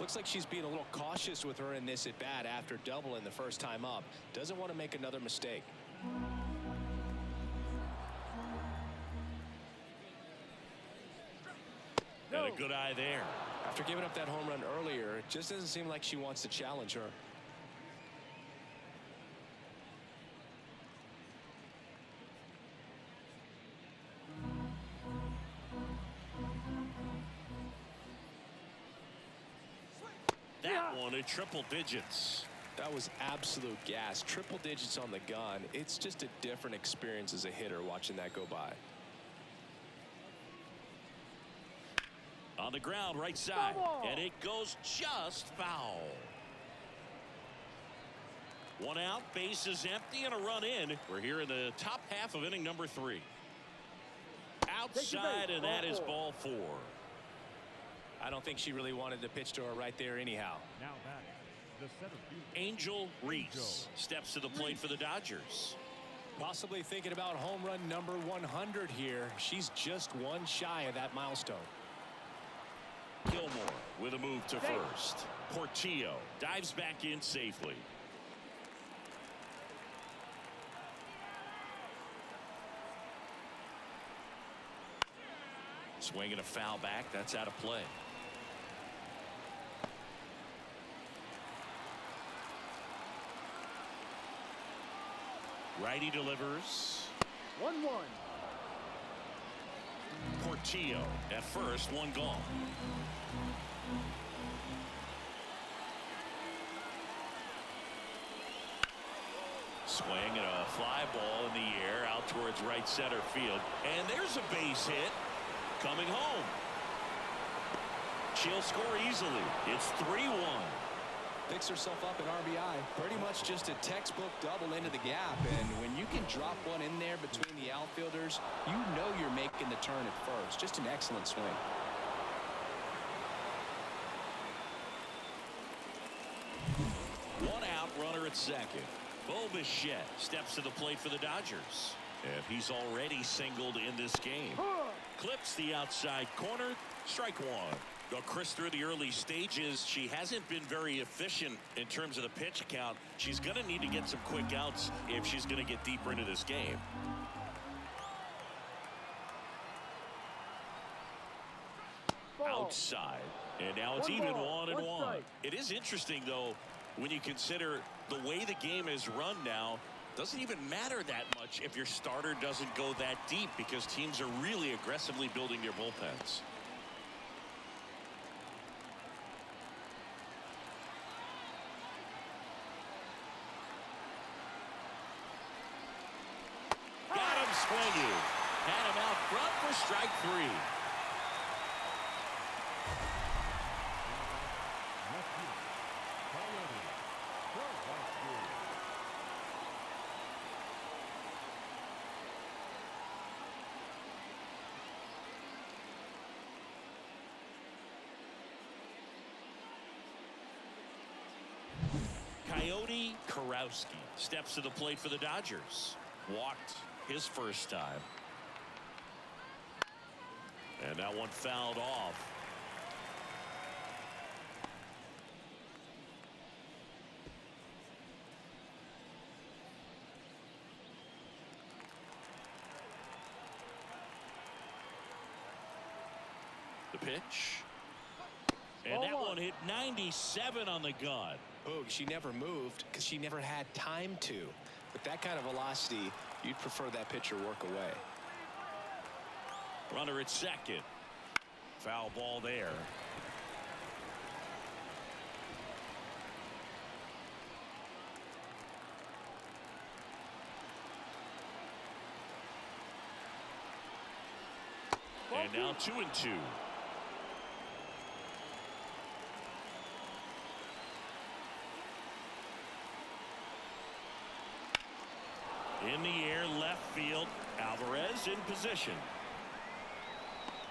Looks like she's being a little cautious with her in this at bat after doubling the first time up. Doesn't want to make another mistake. Got a good eye there. After giving up that home run earlier, it just doesn't seem like she wants to challenge her. That one at triple digits. That was absolute gas. Triple digits on the gun. It's just a different experience as a hitter watching that go by. On the ground, right side. And it goes just foul. One out, base is empty, and a run in. We're here in the top half of inning number 3. Outside, and that is ball 4. I don't think she really wanted to pitch to her right there anyhow. Now batting, the center fielder, Angel Reese steps to the plate for the Dodgers. Possibly thinking about home run number 100 here. She's just one shy of that milestone. Gilmore with a move to first. Portillo dives back in safely. Swinging a foul back. That's out of play. Righty delivers. 1-1. Portillo at first, one gone. Swing and a fly ball in the air out towards right center field. And there's a base hit coming home. She'll score easily. It's 3-1. Picks herself up an RBI. Pretty much just a textbook double into the gap. And when you can drop one in there between the outfielders, you know you're making the turn at first. Just an excellent swing. One out, runner at second. Bo Bichette steps to the plate for the Dodgers. And he's already singled in this game. Clips the outside corner. Strike one. Well, Chris, through the early stages, she hasn't been very efficient in terms of the pitch count. She's going to need to get some quick outs if she's going to get deeper into this game. Outside. And now it's even 1-1. It is interesting, though, when you consider the way the game is run now. Doesn't even matter that much if your starter doesn't go that deep because teams are really aggressively building their bullpens. Got him swinging. Had him out front for strike 3. Coyote Karowski steps to the plate for the Dodgers. Walked his first time. And that one fouled off. The pitch. And that one hit 97 on the gun. Oh, she never moved because she never had time to. With that kind of velocity, you'd prefer that pitcher work away. Runner at second. Foul ball there. And now 2-2. In the air, left field. Alvarez in position.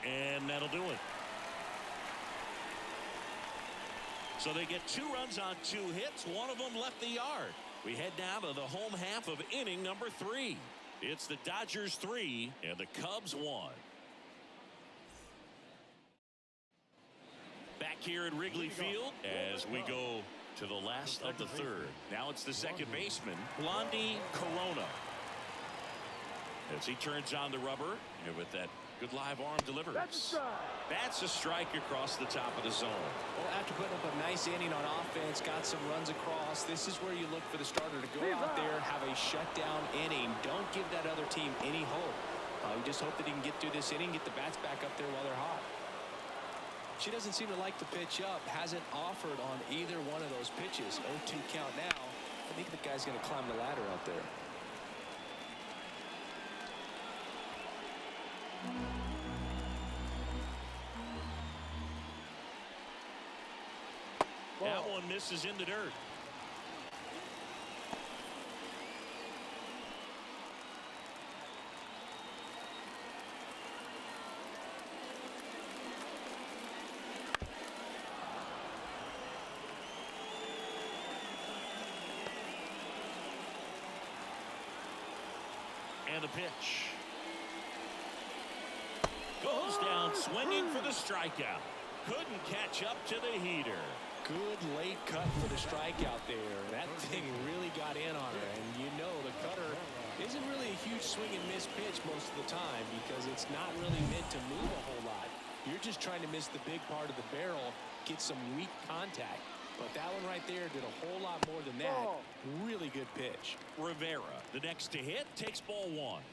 And that'll do it. So they get 2 runs on 2 hits. One of them left the yard. We head now to the home half of inning number 3. It's the Dodgers 3 and the Cubs 1. Back here at Wrigley Field as we go to the last of the third. Now it's the second baseman, Blondie Corona. As he turns on the rubber and with that good live arm delivers. That's a strike across the top of the zone. Well, after putting up a nice inning on offense, got some runs across, this is where you look for the starter to go out there, have a shutdown inning. Don't give that other team any hope. We just hope that he can get through this inning, get the bats back up there while they're hot. She doesn't seem to like the pitch up, hasn't offered on either one of those pitches. 0-2 count now. I think the guy's going to climb the ladder out there. That one misses in the dirt. And the pitch. Goes down swinging for the strikeout. Couldn't catch up to the heater. Good late cut for the strikeout there. That thing really got in on her. And you know the cutter isn't really a huge swing and miss pitch most of the time because it's not really meant to move a whole lot. You're just trying to miss the big part of the barrel, get some weak contact. But that one right there did a whole lot more than that. Really good pitch. Rivera, the next to hit, takes ball one.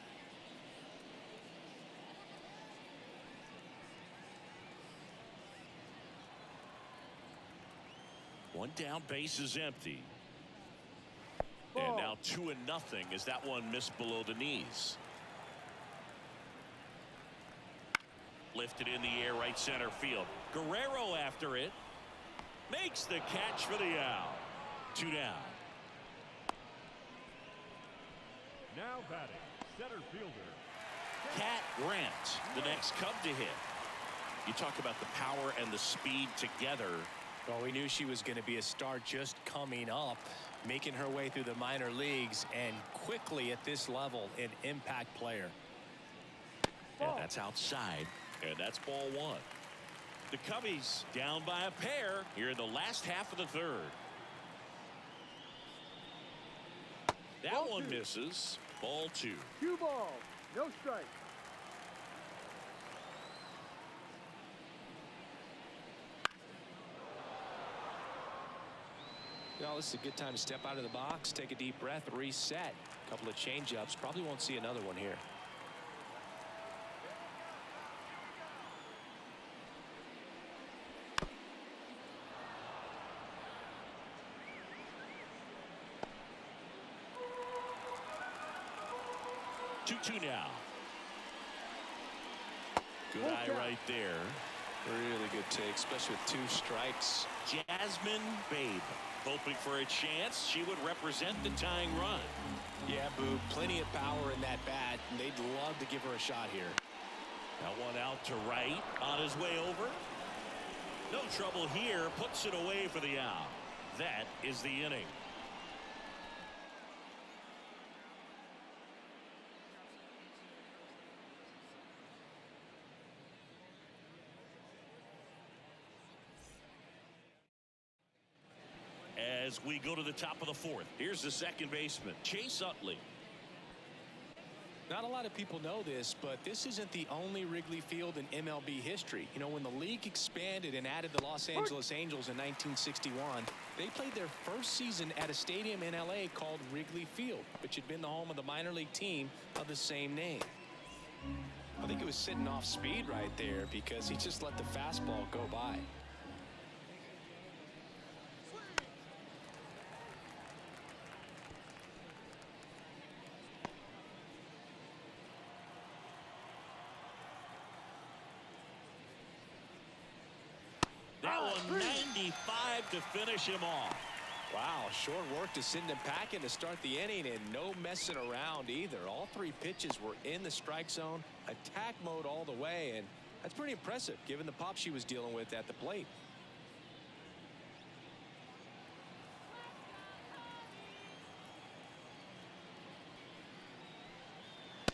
One down, base is empty. And now 2-0 as that one missed below the knees. Lifted in the air, right center field. Guerrero after it. Makes the catch for the out. 2 down. Now batting, center fielder. Cat Grant, the next Cub to hit. You talk about the power and the speed together. Well, we knew she was going to be a star just coming up, making her way through the minor leagues, and quickly at this level, an impact player. And that's outside, and that's ball one. The Cubbies down by a pair here in the last half of the third. That one misses. Ball two. 2 balls, no strike. Well, this is a good time to step out of the box, take a deep breath, reset. A couple of change-ups. Probably won't see another one here. Two now. Good eye right there. Really good take, especially with 2 strikes. Jasmine Babe hoping for a chance. She would represent the tying run. Yeah, Boo, plenty of power in that bat, and they'd love to give her a shot here. That one out to right on his way over. No trouble here. Puts it away for the out. That is the inning. As we go to the top of the fourth, here's the second baseman, Chase Utley. Not a lot of people know this, but this isn't the only Wrigley Field in MLB history. You know, when the league expanded and added the Los Angeles Angels in 1961, they played their first season at a stadium in LA called Wrigley Field, which had been the home of the minor league team of the same name. I think it was sitting off speed right there because he just let the fastball go by. That one 95 to finish him off. Wow, short work to send him packing to start the inning, and no messing around either. All 3 pitches were in the strike zone, attack mode all the way, and that's pretty impressive given the pop she was dealing with at the plate.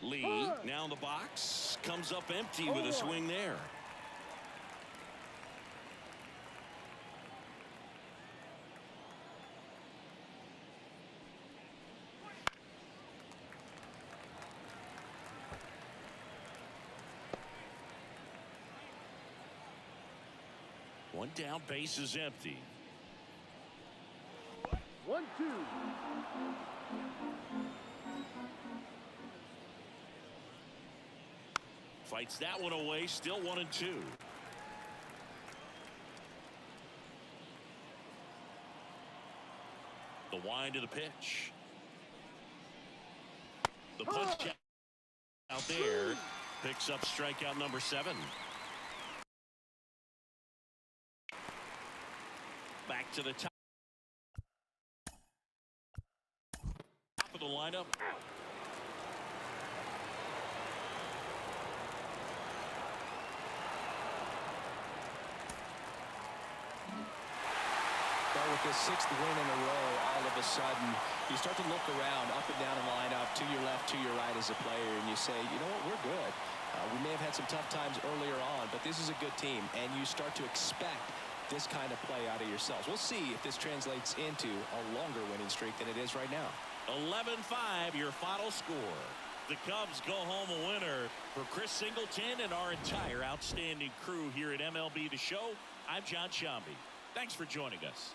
Lee now in the box, comes up empty with a swing there. One down, base is empty. 1-2. Fights that one away, still 1-2. The wind of the pitch. The punch out there picks up strikeout number 7. Back to the top of the lineup. With his 6th win in a row, all of a sudden, you start to look around, up and down the lineup, to your left, to your right as a player, and you say, you know what, we're good. We may have had some tough times earlier on, but this is a good team, and you start to expect this kind of play out of yourselves. We'll see if this translates into a longer winning streak than it is right now. 11-5, your final score. The Cubs go home a winner. For Chris Singleton and our entire outstanding crew here at MLB The Show, I'm John Shambi. Thanks for joining us.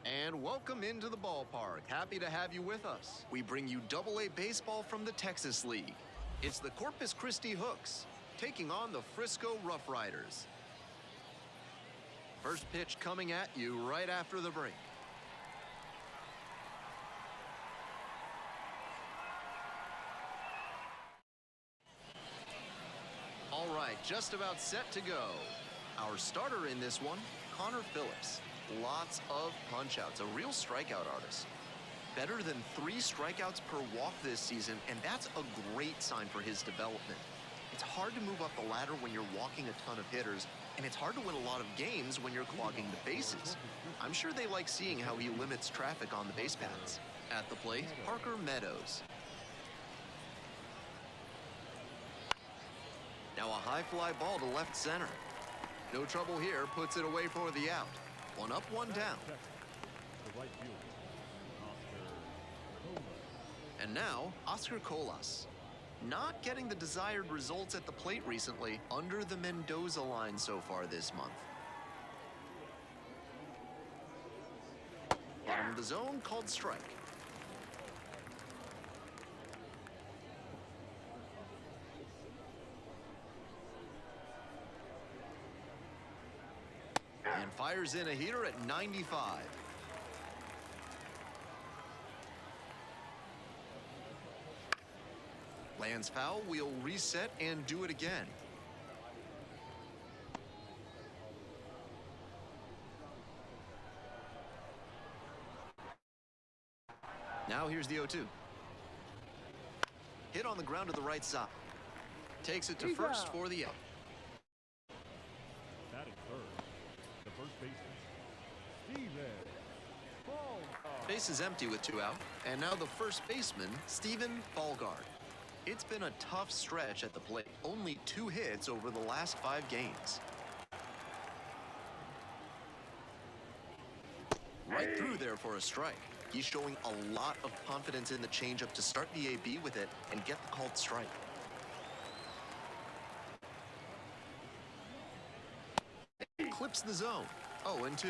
And welcome into the ballpark. Happy to have you with us. We bring you Double-A baseball from the Texas League. It's the Corpus Christi Hooks taking on the Frisco Rough Riders. First pitch coming at you right after the break. All right, just about set to go. Our starter in this one, Connor Phillips. Lots of punch-outs, a real strikeout artist. Better than 3 strikeouts per walk this season, and that's a great sign for his development. It's hard to move up the ladder when you're walking a ton of hitters, and it's hard to win a lot of games when you're clogging the bases. I'm sure they like seeing how he limits traffic on the base paths. At the plate, Parker Meadows. Now a high fly ball to left center. No trouble here, puts it away for the out. 1 up, 1 down. The right fielder, Oscar. And now, Oscar Colas. Not getting the desired results at the plate recently, under the Mendoza line so far this month. Bottom of the zone, called strike. And fires in a heater at 95. Lands foul, we'll reset and do it again. Now here's the 0-2. Hit on the ground to the right side. Takes it to He's first out. for the out. Batting third, the first baseman, Steven Falgard. Base is empty with 2 out. And now the first baseman, Steven Falgard. It's been a tough stretch at the plate. Only 2 hits over the last 5 games. Right through there for a strike. He's showing a lot of confidence in the changeup to start the AB with it and get the called strike. Clips the zone. 0-2.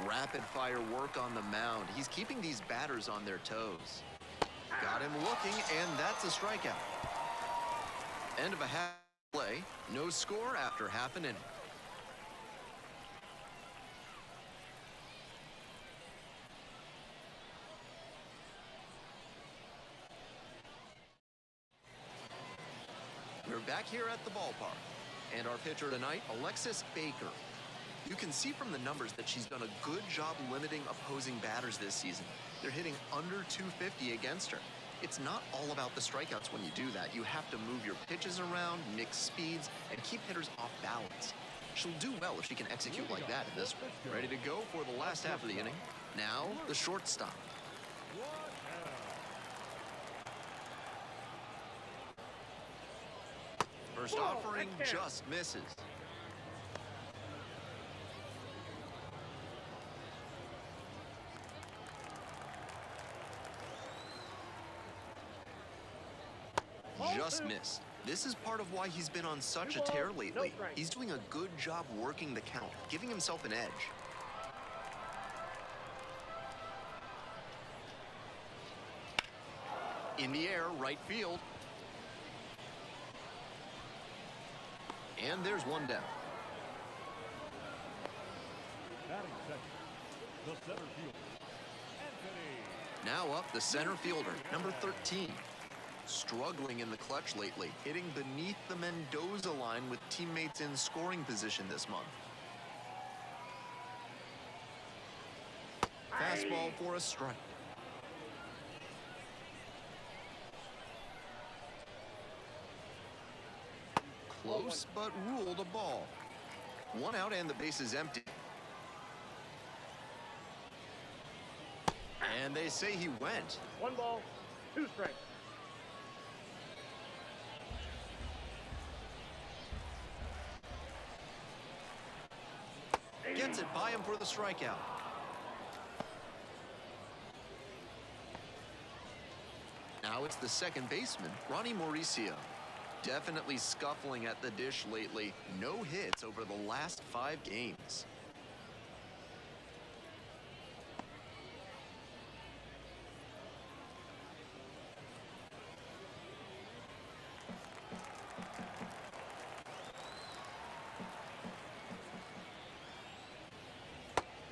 Rapid fire work on the mound. He's keeping these batters on their toes. Got him looking, and that's a strikeout. End of a half play. No score after half an inning. We're back here at the ballpark. And our pitcher tonight, Alexis Baker. You can see from the numbers that she's done a good job limiting opposing batters this season. They're hitting under 250 against her. It's not all about the strikeouts when you do that. You have to move your pitches around, mix speeds, and keep hitters off balance. She'll do well if she can execute like that in this one. Ready to go for the last half of the inning. Now, the shortstop. First offering just misses. Just missed. This is part of why he's been on such a tear lately. He's doing a good job working the count, giving himself an edge. In the air, right field. And there's 1 down. Batting second, the center fielder, Anthony. Now up the center fielder, number 13. Struggling in the clutch lately, hitting beneath the Mendoza line with teammates in scoring position this month. Fastball for a strike. Close, but ruled a ball. 1 out and the base is empty. And they say he went. 1 ball, 2 strikes. Gets it by him for the strikeout. Now it's the second baseman, Ronnie Mauricio. Definitely scuffling at the dish lately. No hits over the last 5 games.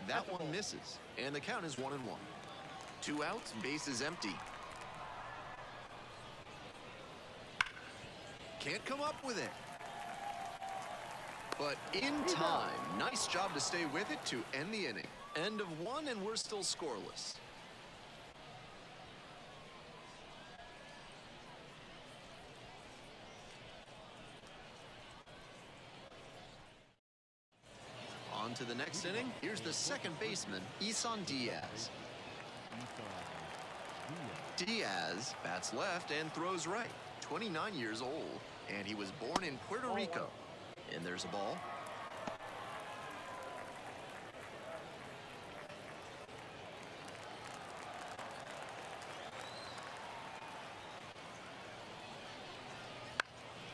That one misses, and the count is 1-1. 2 outs, base is empty. Can't come up with it. But in time, nice job to stay with it to end the inning. End of one, and we're still scoreless. On to the next inning. Here's the second baseman, Isan Diaz. Diaz bats left and throws right. 29 years old, and he was born in Puerto Rico. And there's a ball.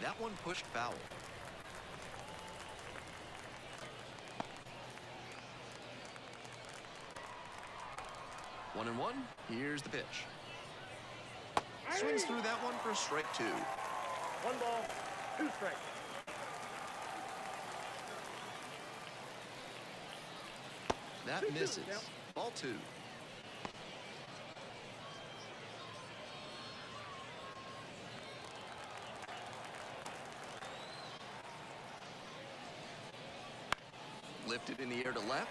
That one pushed foul. One and one. Here's the pitch. Swings through that one for strike two. 1 ball, 2 strikes. That misses. Ball two. Lifted in the air to left.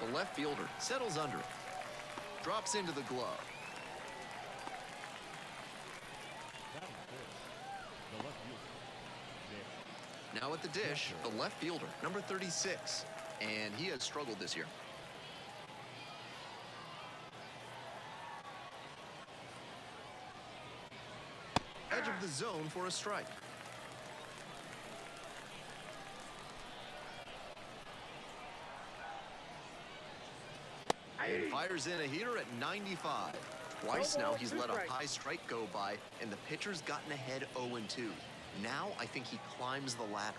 The left fielder settles under it. Drops into the glove. Now at the dish, the left fielder, number 36. And he has struggled this year. Edge of the zone for a strike. And fires in a heater at 95. Twice now he's let a high strike go by, and the pitcher's gotten ahead 0-2. Now I think he climbs the ladder.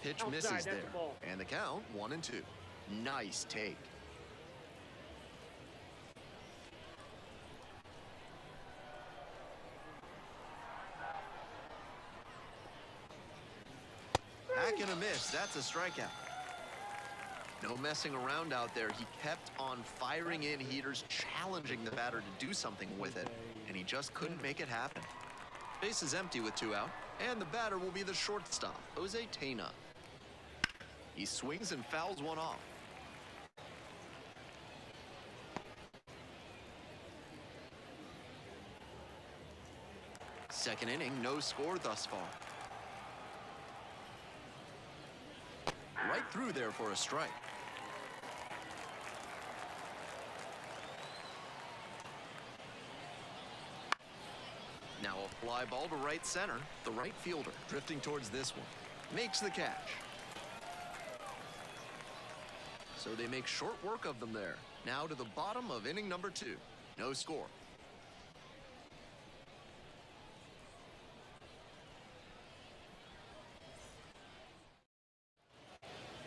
Pitch misses there, and the count 1-2. Nice take. Back and a miss. That's a strikeout. No messing around out there. He kept on firing in heaters, challenging the batter to do something with it, and he just couldn't make it happen. Base is empty with 2 out, and the batter will be the shortstop, Jose Tena. He swings and fouls one off. Second inning, no score thus far. Right through there for a strike. Now a fly ball to right center. The right fielder drifting towards this one. Makes the catch. So they make short work of them there. Now to the bottom of inning number 2. No score.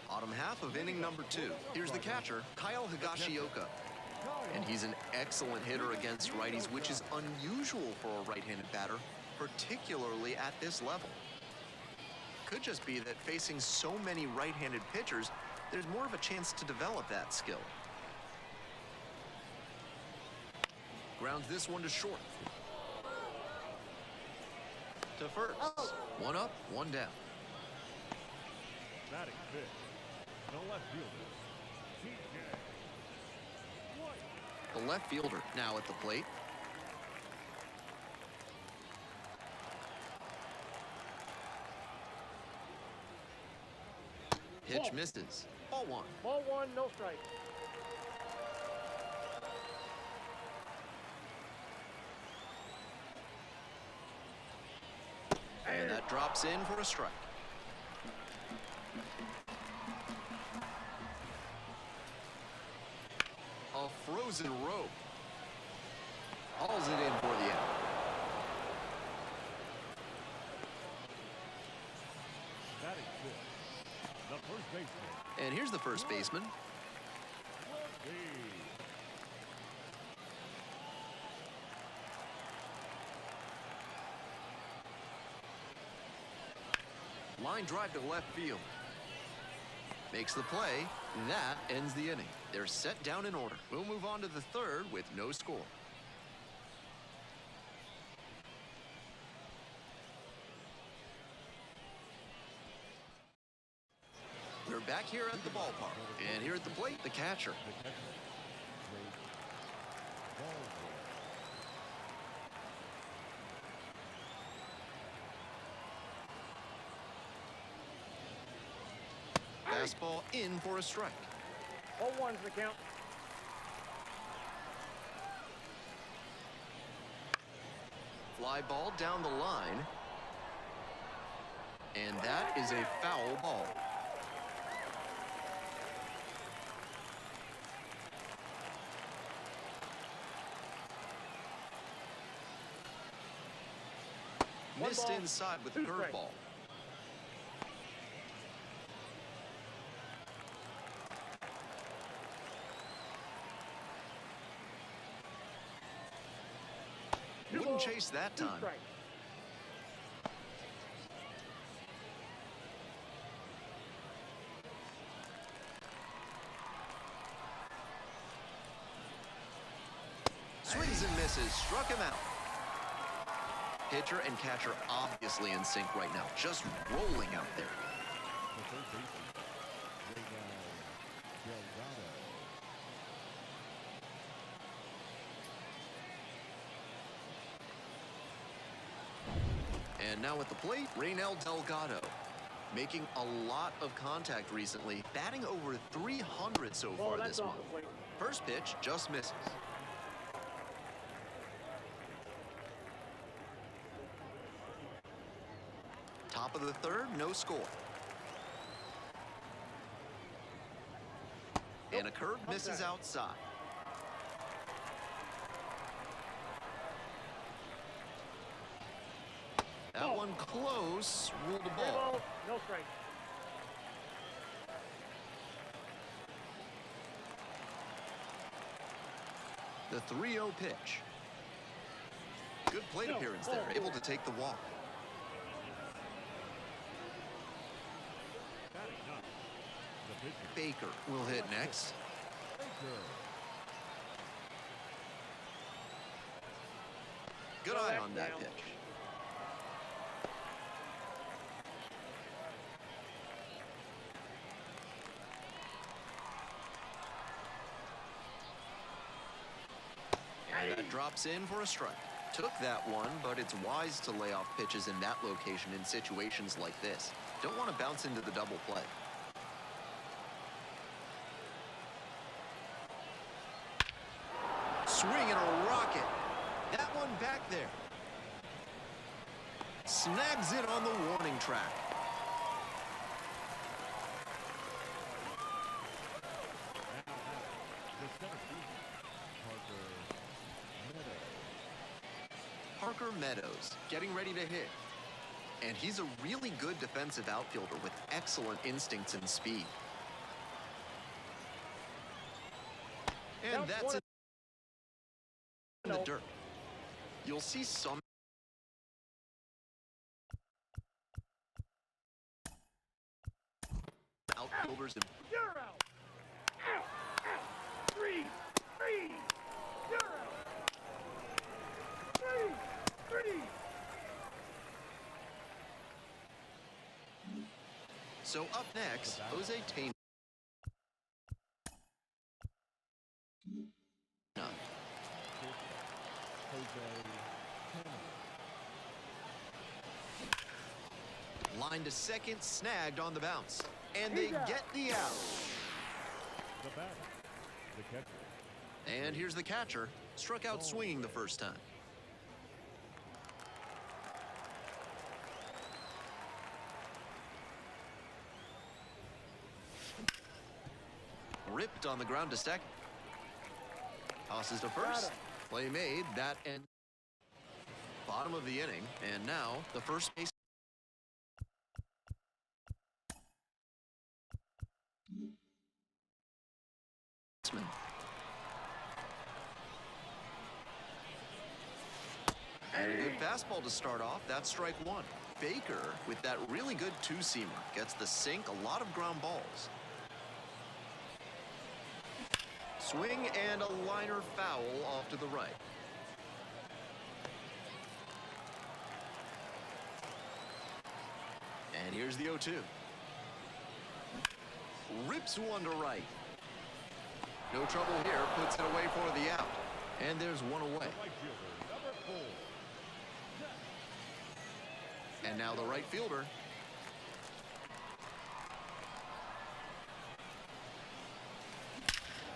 Bottom half of inning number 2. Here's the catcher, Kyle Higashioka. And he's an excellent hitter against righties, which is unusual for a right-handed batter, particularly at this level. Could just be that facing so many right-handed pitchers, there's more of a chance to develop that skill. Grounds this one to short. To first. 1 up, 1 down. Batting fifth. The left fielder, TJ. The left fielder now at the plate. Pitch misses. Ball 1. Ball 1, no strike. And that drops in for a strike. A frozen rope. Hauls it in for the out. Batting fifth. The first baseman. And here's the first baseman. Line drive to left field. Makes the play. That ends the inning. They're set down in order. We'll move on to the third with no score. back here at the ballpark. And here at the plate, the catcher. Fastball in for a strike. 0-1's the count. Fly ball down the line. And that is a foul ball. Missed inside with the curveball. Wouldn't chase that time. Swings and misses, struck him out. Pitcher and catcher obviously in sync right now, just rolling out there. And now at the plate, Raynel Delgado, making a lot of contact recently, batting over 300 so far this month. First pitch just misses. Top of the third, no score. And a curve misses outside. That one close, ruled a ball. No strike. The 3-0 pitch. Good plate appearance there, able to take the walk. Baker will hit next. Good eye on that pitch. And that drops in for a strike. Took that one, but it's wise to lay off pitches in that location in situations like this. Don't want to bounce into the double play. Swing and a rocket. That one back there. Snags it on the warning track. Parker Meadows getting ready to hit. And he's a really good defensive outfielder with excellent instincts and speed. And that's in the dirt. You'll see some outfielders and You're out. Out. 3. You're out. 3. So up next, Jose Tena. Line to second, snagged on the bounce. And they get the out. The batter, the catcher. And here's the catcher. Struck out swinging the first time. Ripped on the ground to second. Tosses to first. Play made. That end. Bottom of the inning. And now the first base. And a good fastball to start off. That's strike one. Baker, with that really good two-seamer, gets the sink, a lot of ground balls. Swing and a liner foul off to the right. And here's the 0-2. rips one to right. No trouble here, puts it away for the out. And there's one away. Right fielder, number 4. And now the right fielder.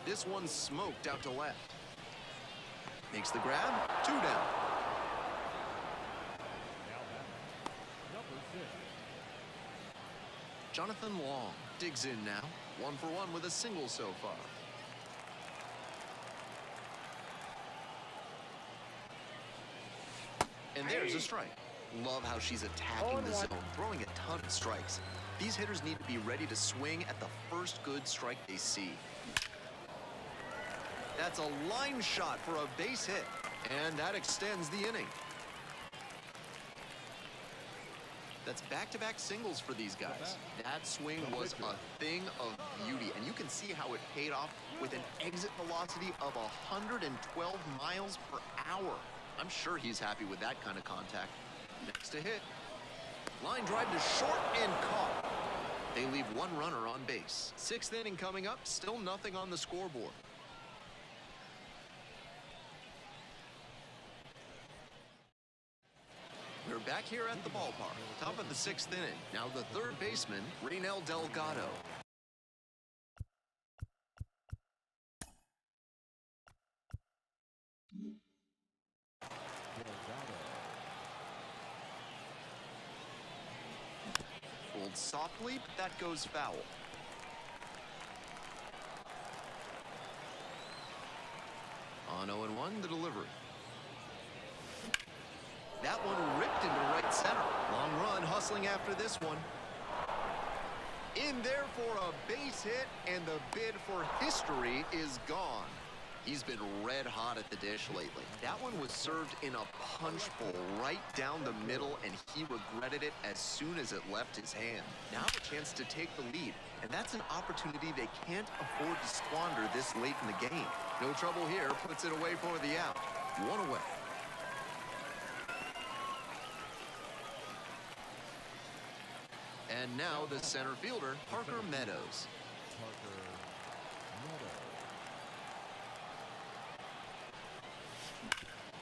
This one's smoked out to left. Makes the grab, 2 down. Now number 6. Jonathan Long digs in now. 1 for 1 with a single so far. And there's a strike. Love how she's attacking the zone, throwing a ton of strikes. These hitters need to be ready to swing at the first good strike they see. That's a line shot for a base hit, and that extends the inning. That's back-to-back singles for these guys. That swing was a thing of beauty, and you can see how it paid off with an exit velocity of 112 miles per hour. I'm sure he's happy with that kind of contact. Next to hit. Line drive to short and caught. They leave 1 runner on base. 6th inning coming up, still nothing on the scoreboard. We're back here at the ballpark, top of the 6th inning. Now the 3rd baseman, Reynel Delgado. Rolled softly, but that goes foul. On 0-1, the delivery. That one ripped into right center. Long run, hustling after this one. In there for a base hit, and the bid for history is gone. He's been red hot at the dish lately. That one was served in a punch bowl right down the middle, and he regretted it as soon as it left his hand. Now a chance to take the lead, and that's an opportunity they can't afford to squander this late in the game. No trouble here, puts it away for the out. 1 away. And now the center fielder, Parker Meadows.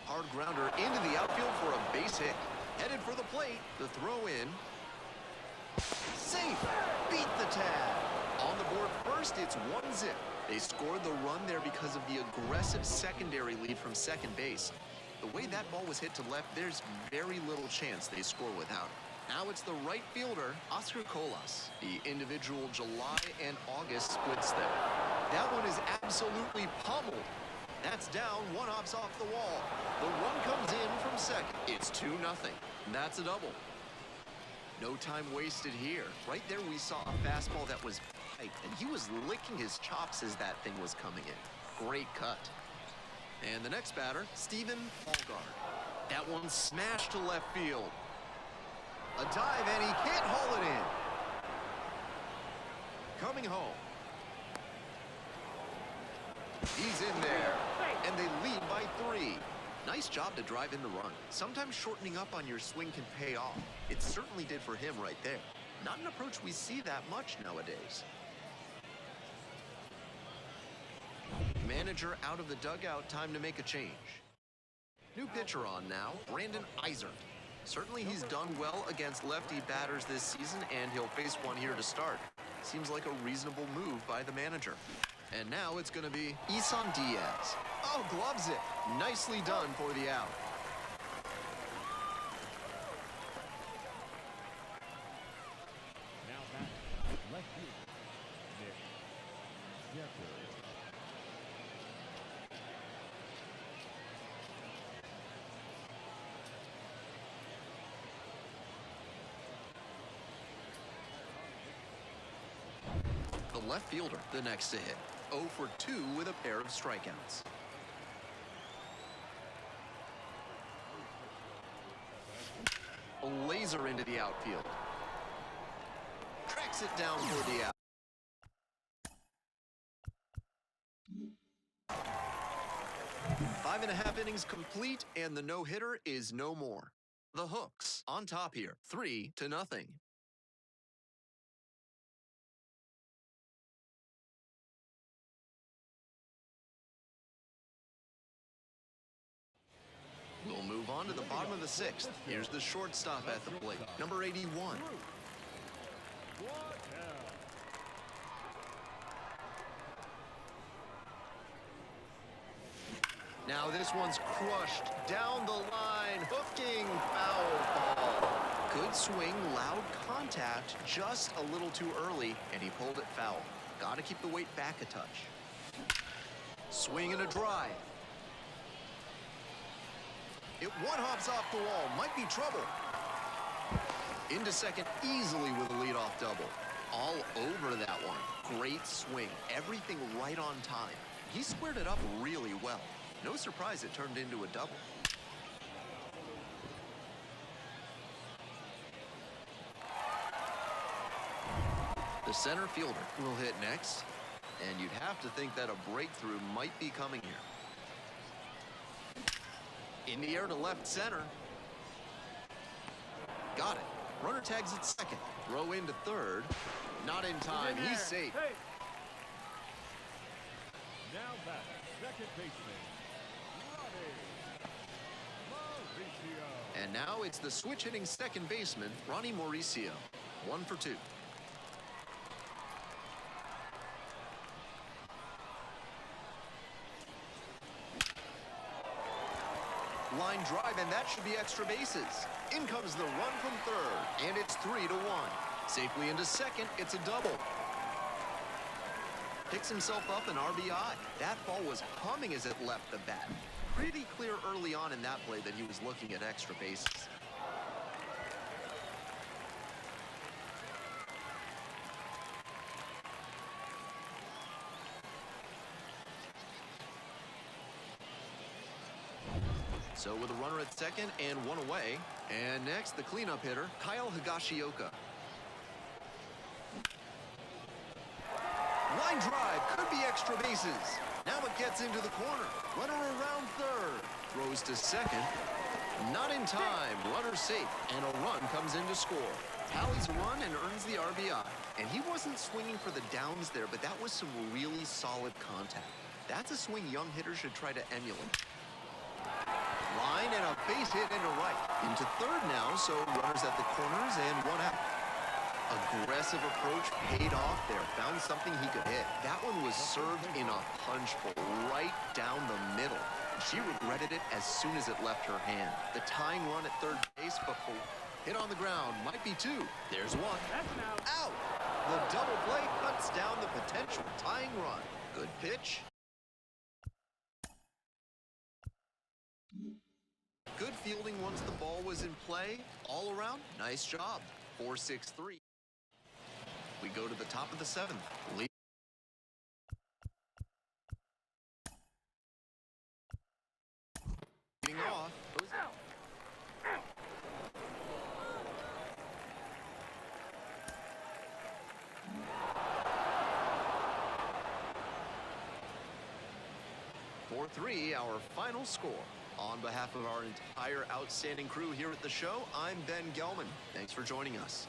Hard grounder into the outfield for a base hit. Headed for the plate, the throw in. Safe, beat the tag. On the board first, it's 1-0. They scored the run there because of the aggressive secondary lead from second base. The way that ball was hit to left, there's very little chance they score without it. Now it's the right fielder, Oscar Colas. The individual July and August splits there. That one is absolutely pummeled. That's down, 1 hops off the wall. The run comes in from second. It's 2-0. That's a double. No time wasted here. Right there we saw a fastball that was piped, and he was licking his chops as that thing was coming in. Great cut. And the next batter, Stephen Hallgard. That one smashed to left field. A dive, and he can't haul it in. Coming home. He's in there, and they lead by 3. Nice job to drive in the run. Sometimes shortening up on your swing can pay off. It certainly did for him right there. Not an approach we see that much nowadays. Manager out of the dugout, time to make a change. New pitcher on now, Brandon Eisert. Certainly he's done well against lefty batters this season, and he'll face one here to start. Seems like a reasonable move by the manager. And now it's going to be Isan Diaz. Oh, gloves it. Nicely done for the out. Now back, left field, Nick Jeter. The left fielder, the next to hit. 0 for 2 with a pair of strikeouts. A laser into the outfield. Tracks it down for the out. Five and a half innings complete, and the no-hitter is no more. The Hooks on top here, 3-0. on to the bottom of the 6th. Here's the shortstop at the plate, number 81. Now this one's crushed down the line, hooking foul ball. Good swing, loud contact, just a little too early, and he pulled it foul. Got to keep the weight back a touch. Swing and a drive. It one-hops off the wall, might be trouble. Into second easily with a leadoff double. All over that one. Great swing, everything right on time. He squared it up really well. No surprise it turned into a double. The center fielder will hit next, and you'd have to think that a breakthrough might be coming here. In the air to left center. Got it. Runner tags at second. Throw into third. Not in time. He's safe. Hey. Now back, second baseman, Mauricio. And now it's the switch hitting second baseman, Ronnie Mauricio. 1 for 2. Line drive, and that should be extra bases. In comes the run from third, and it's 3-1. Safely into second, it's a double. Picks himself up an RBI. That ball was humming as it left the bat. Pretty clear early on in that play that he was looking at extra bases. So with a runner at second and one away. And next, the cleanup hitter, Kyle Higashioka. Line drive, could be extra bases. Now it gets into the corner. Runner around third. Throws to second. Not in time. Runner safe. And a run comes in to score. Tallies a run and earns the RBI. And he wasn't swinging for the downs there, but that was some really solid contact. That's a swing young hitters should try to emulate. Line and a base hit into right. Into third now, so runners at the corners and one out. Aggressive approach paid off there. Found something he could hit. That one was served in a punch bowl right down the middle. She regretted it as soon as it left her hand. The tying run at third base, but hit on the ground. Might be 2. There's 1. That's an out. Out! The double play cuts down the potential tying run. Good pitch. Good fielding once the ball was in play. All around, nice job. 4-6-3. We go to the top of the 7th. Leading off. Out. Out. 4-3, our final score. On behalf of our entire outstanding crew here at the show, I'm Ben Gelman. Thanks for joining us.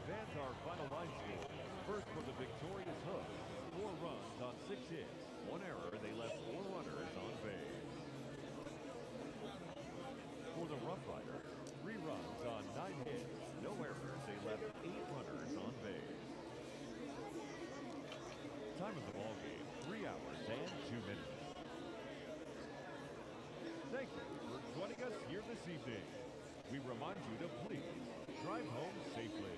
That's our final line score. First for the victorious Hooks, 4 runs on 6 hits. 1 error, they left 4 runners on base. For the Rough Riders, 3 runs on 9 hits. No errors, they left 8 runners on base. Time of the ball game, 3 hours and 2 minutes. Thank you for joining us here this evening. We remind you to please drive home safely.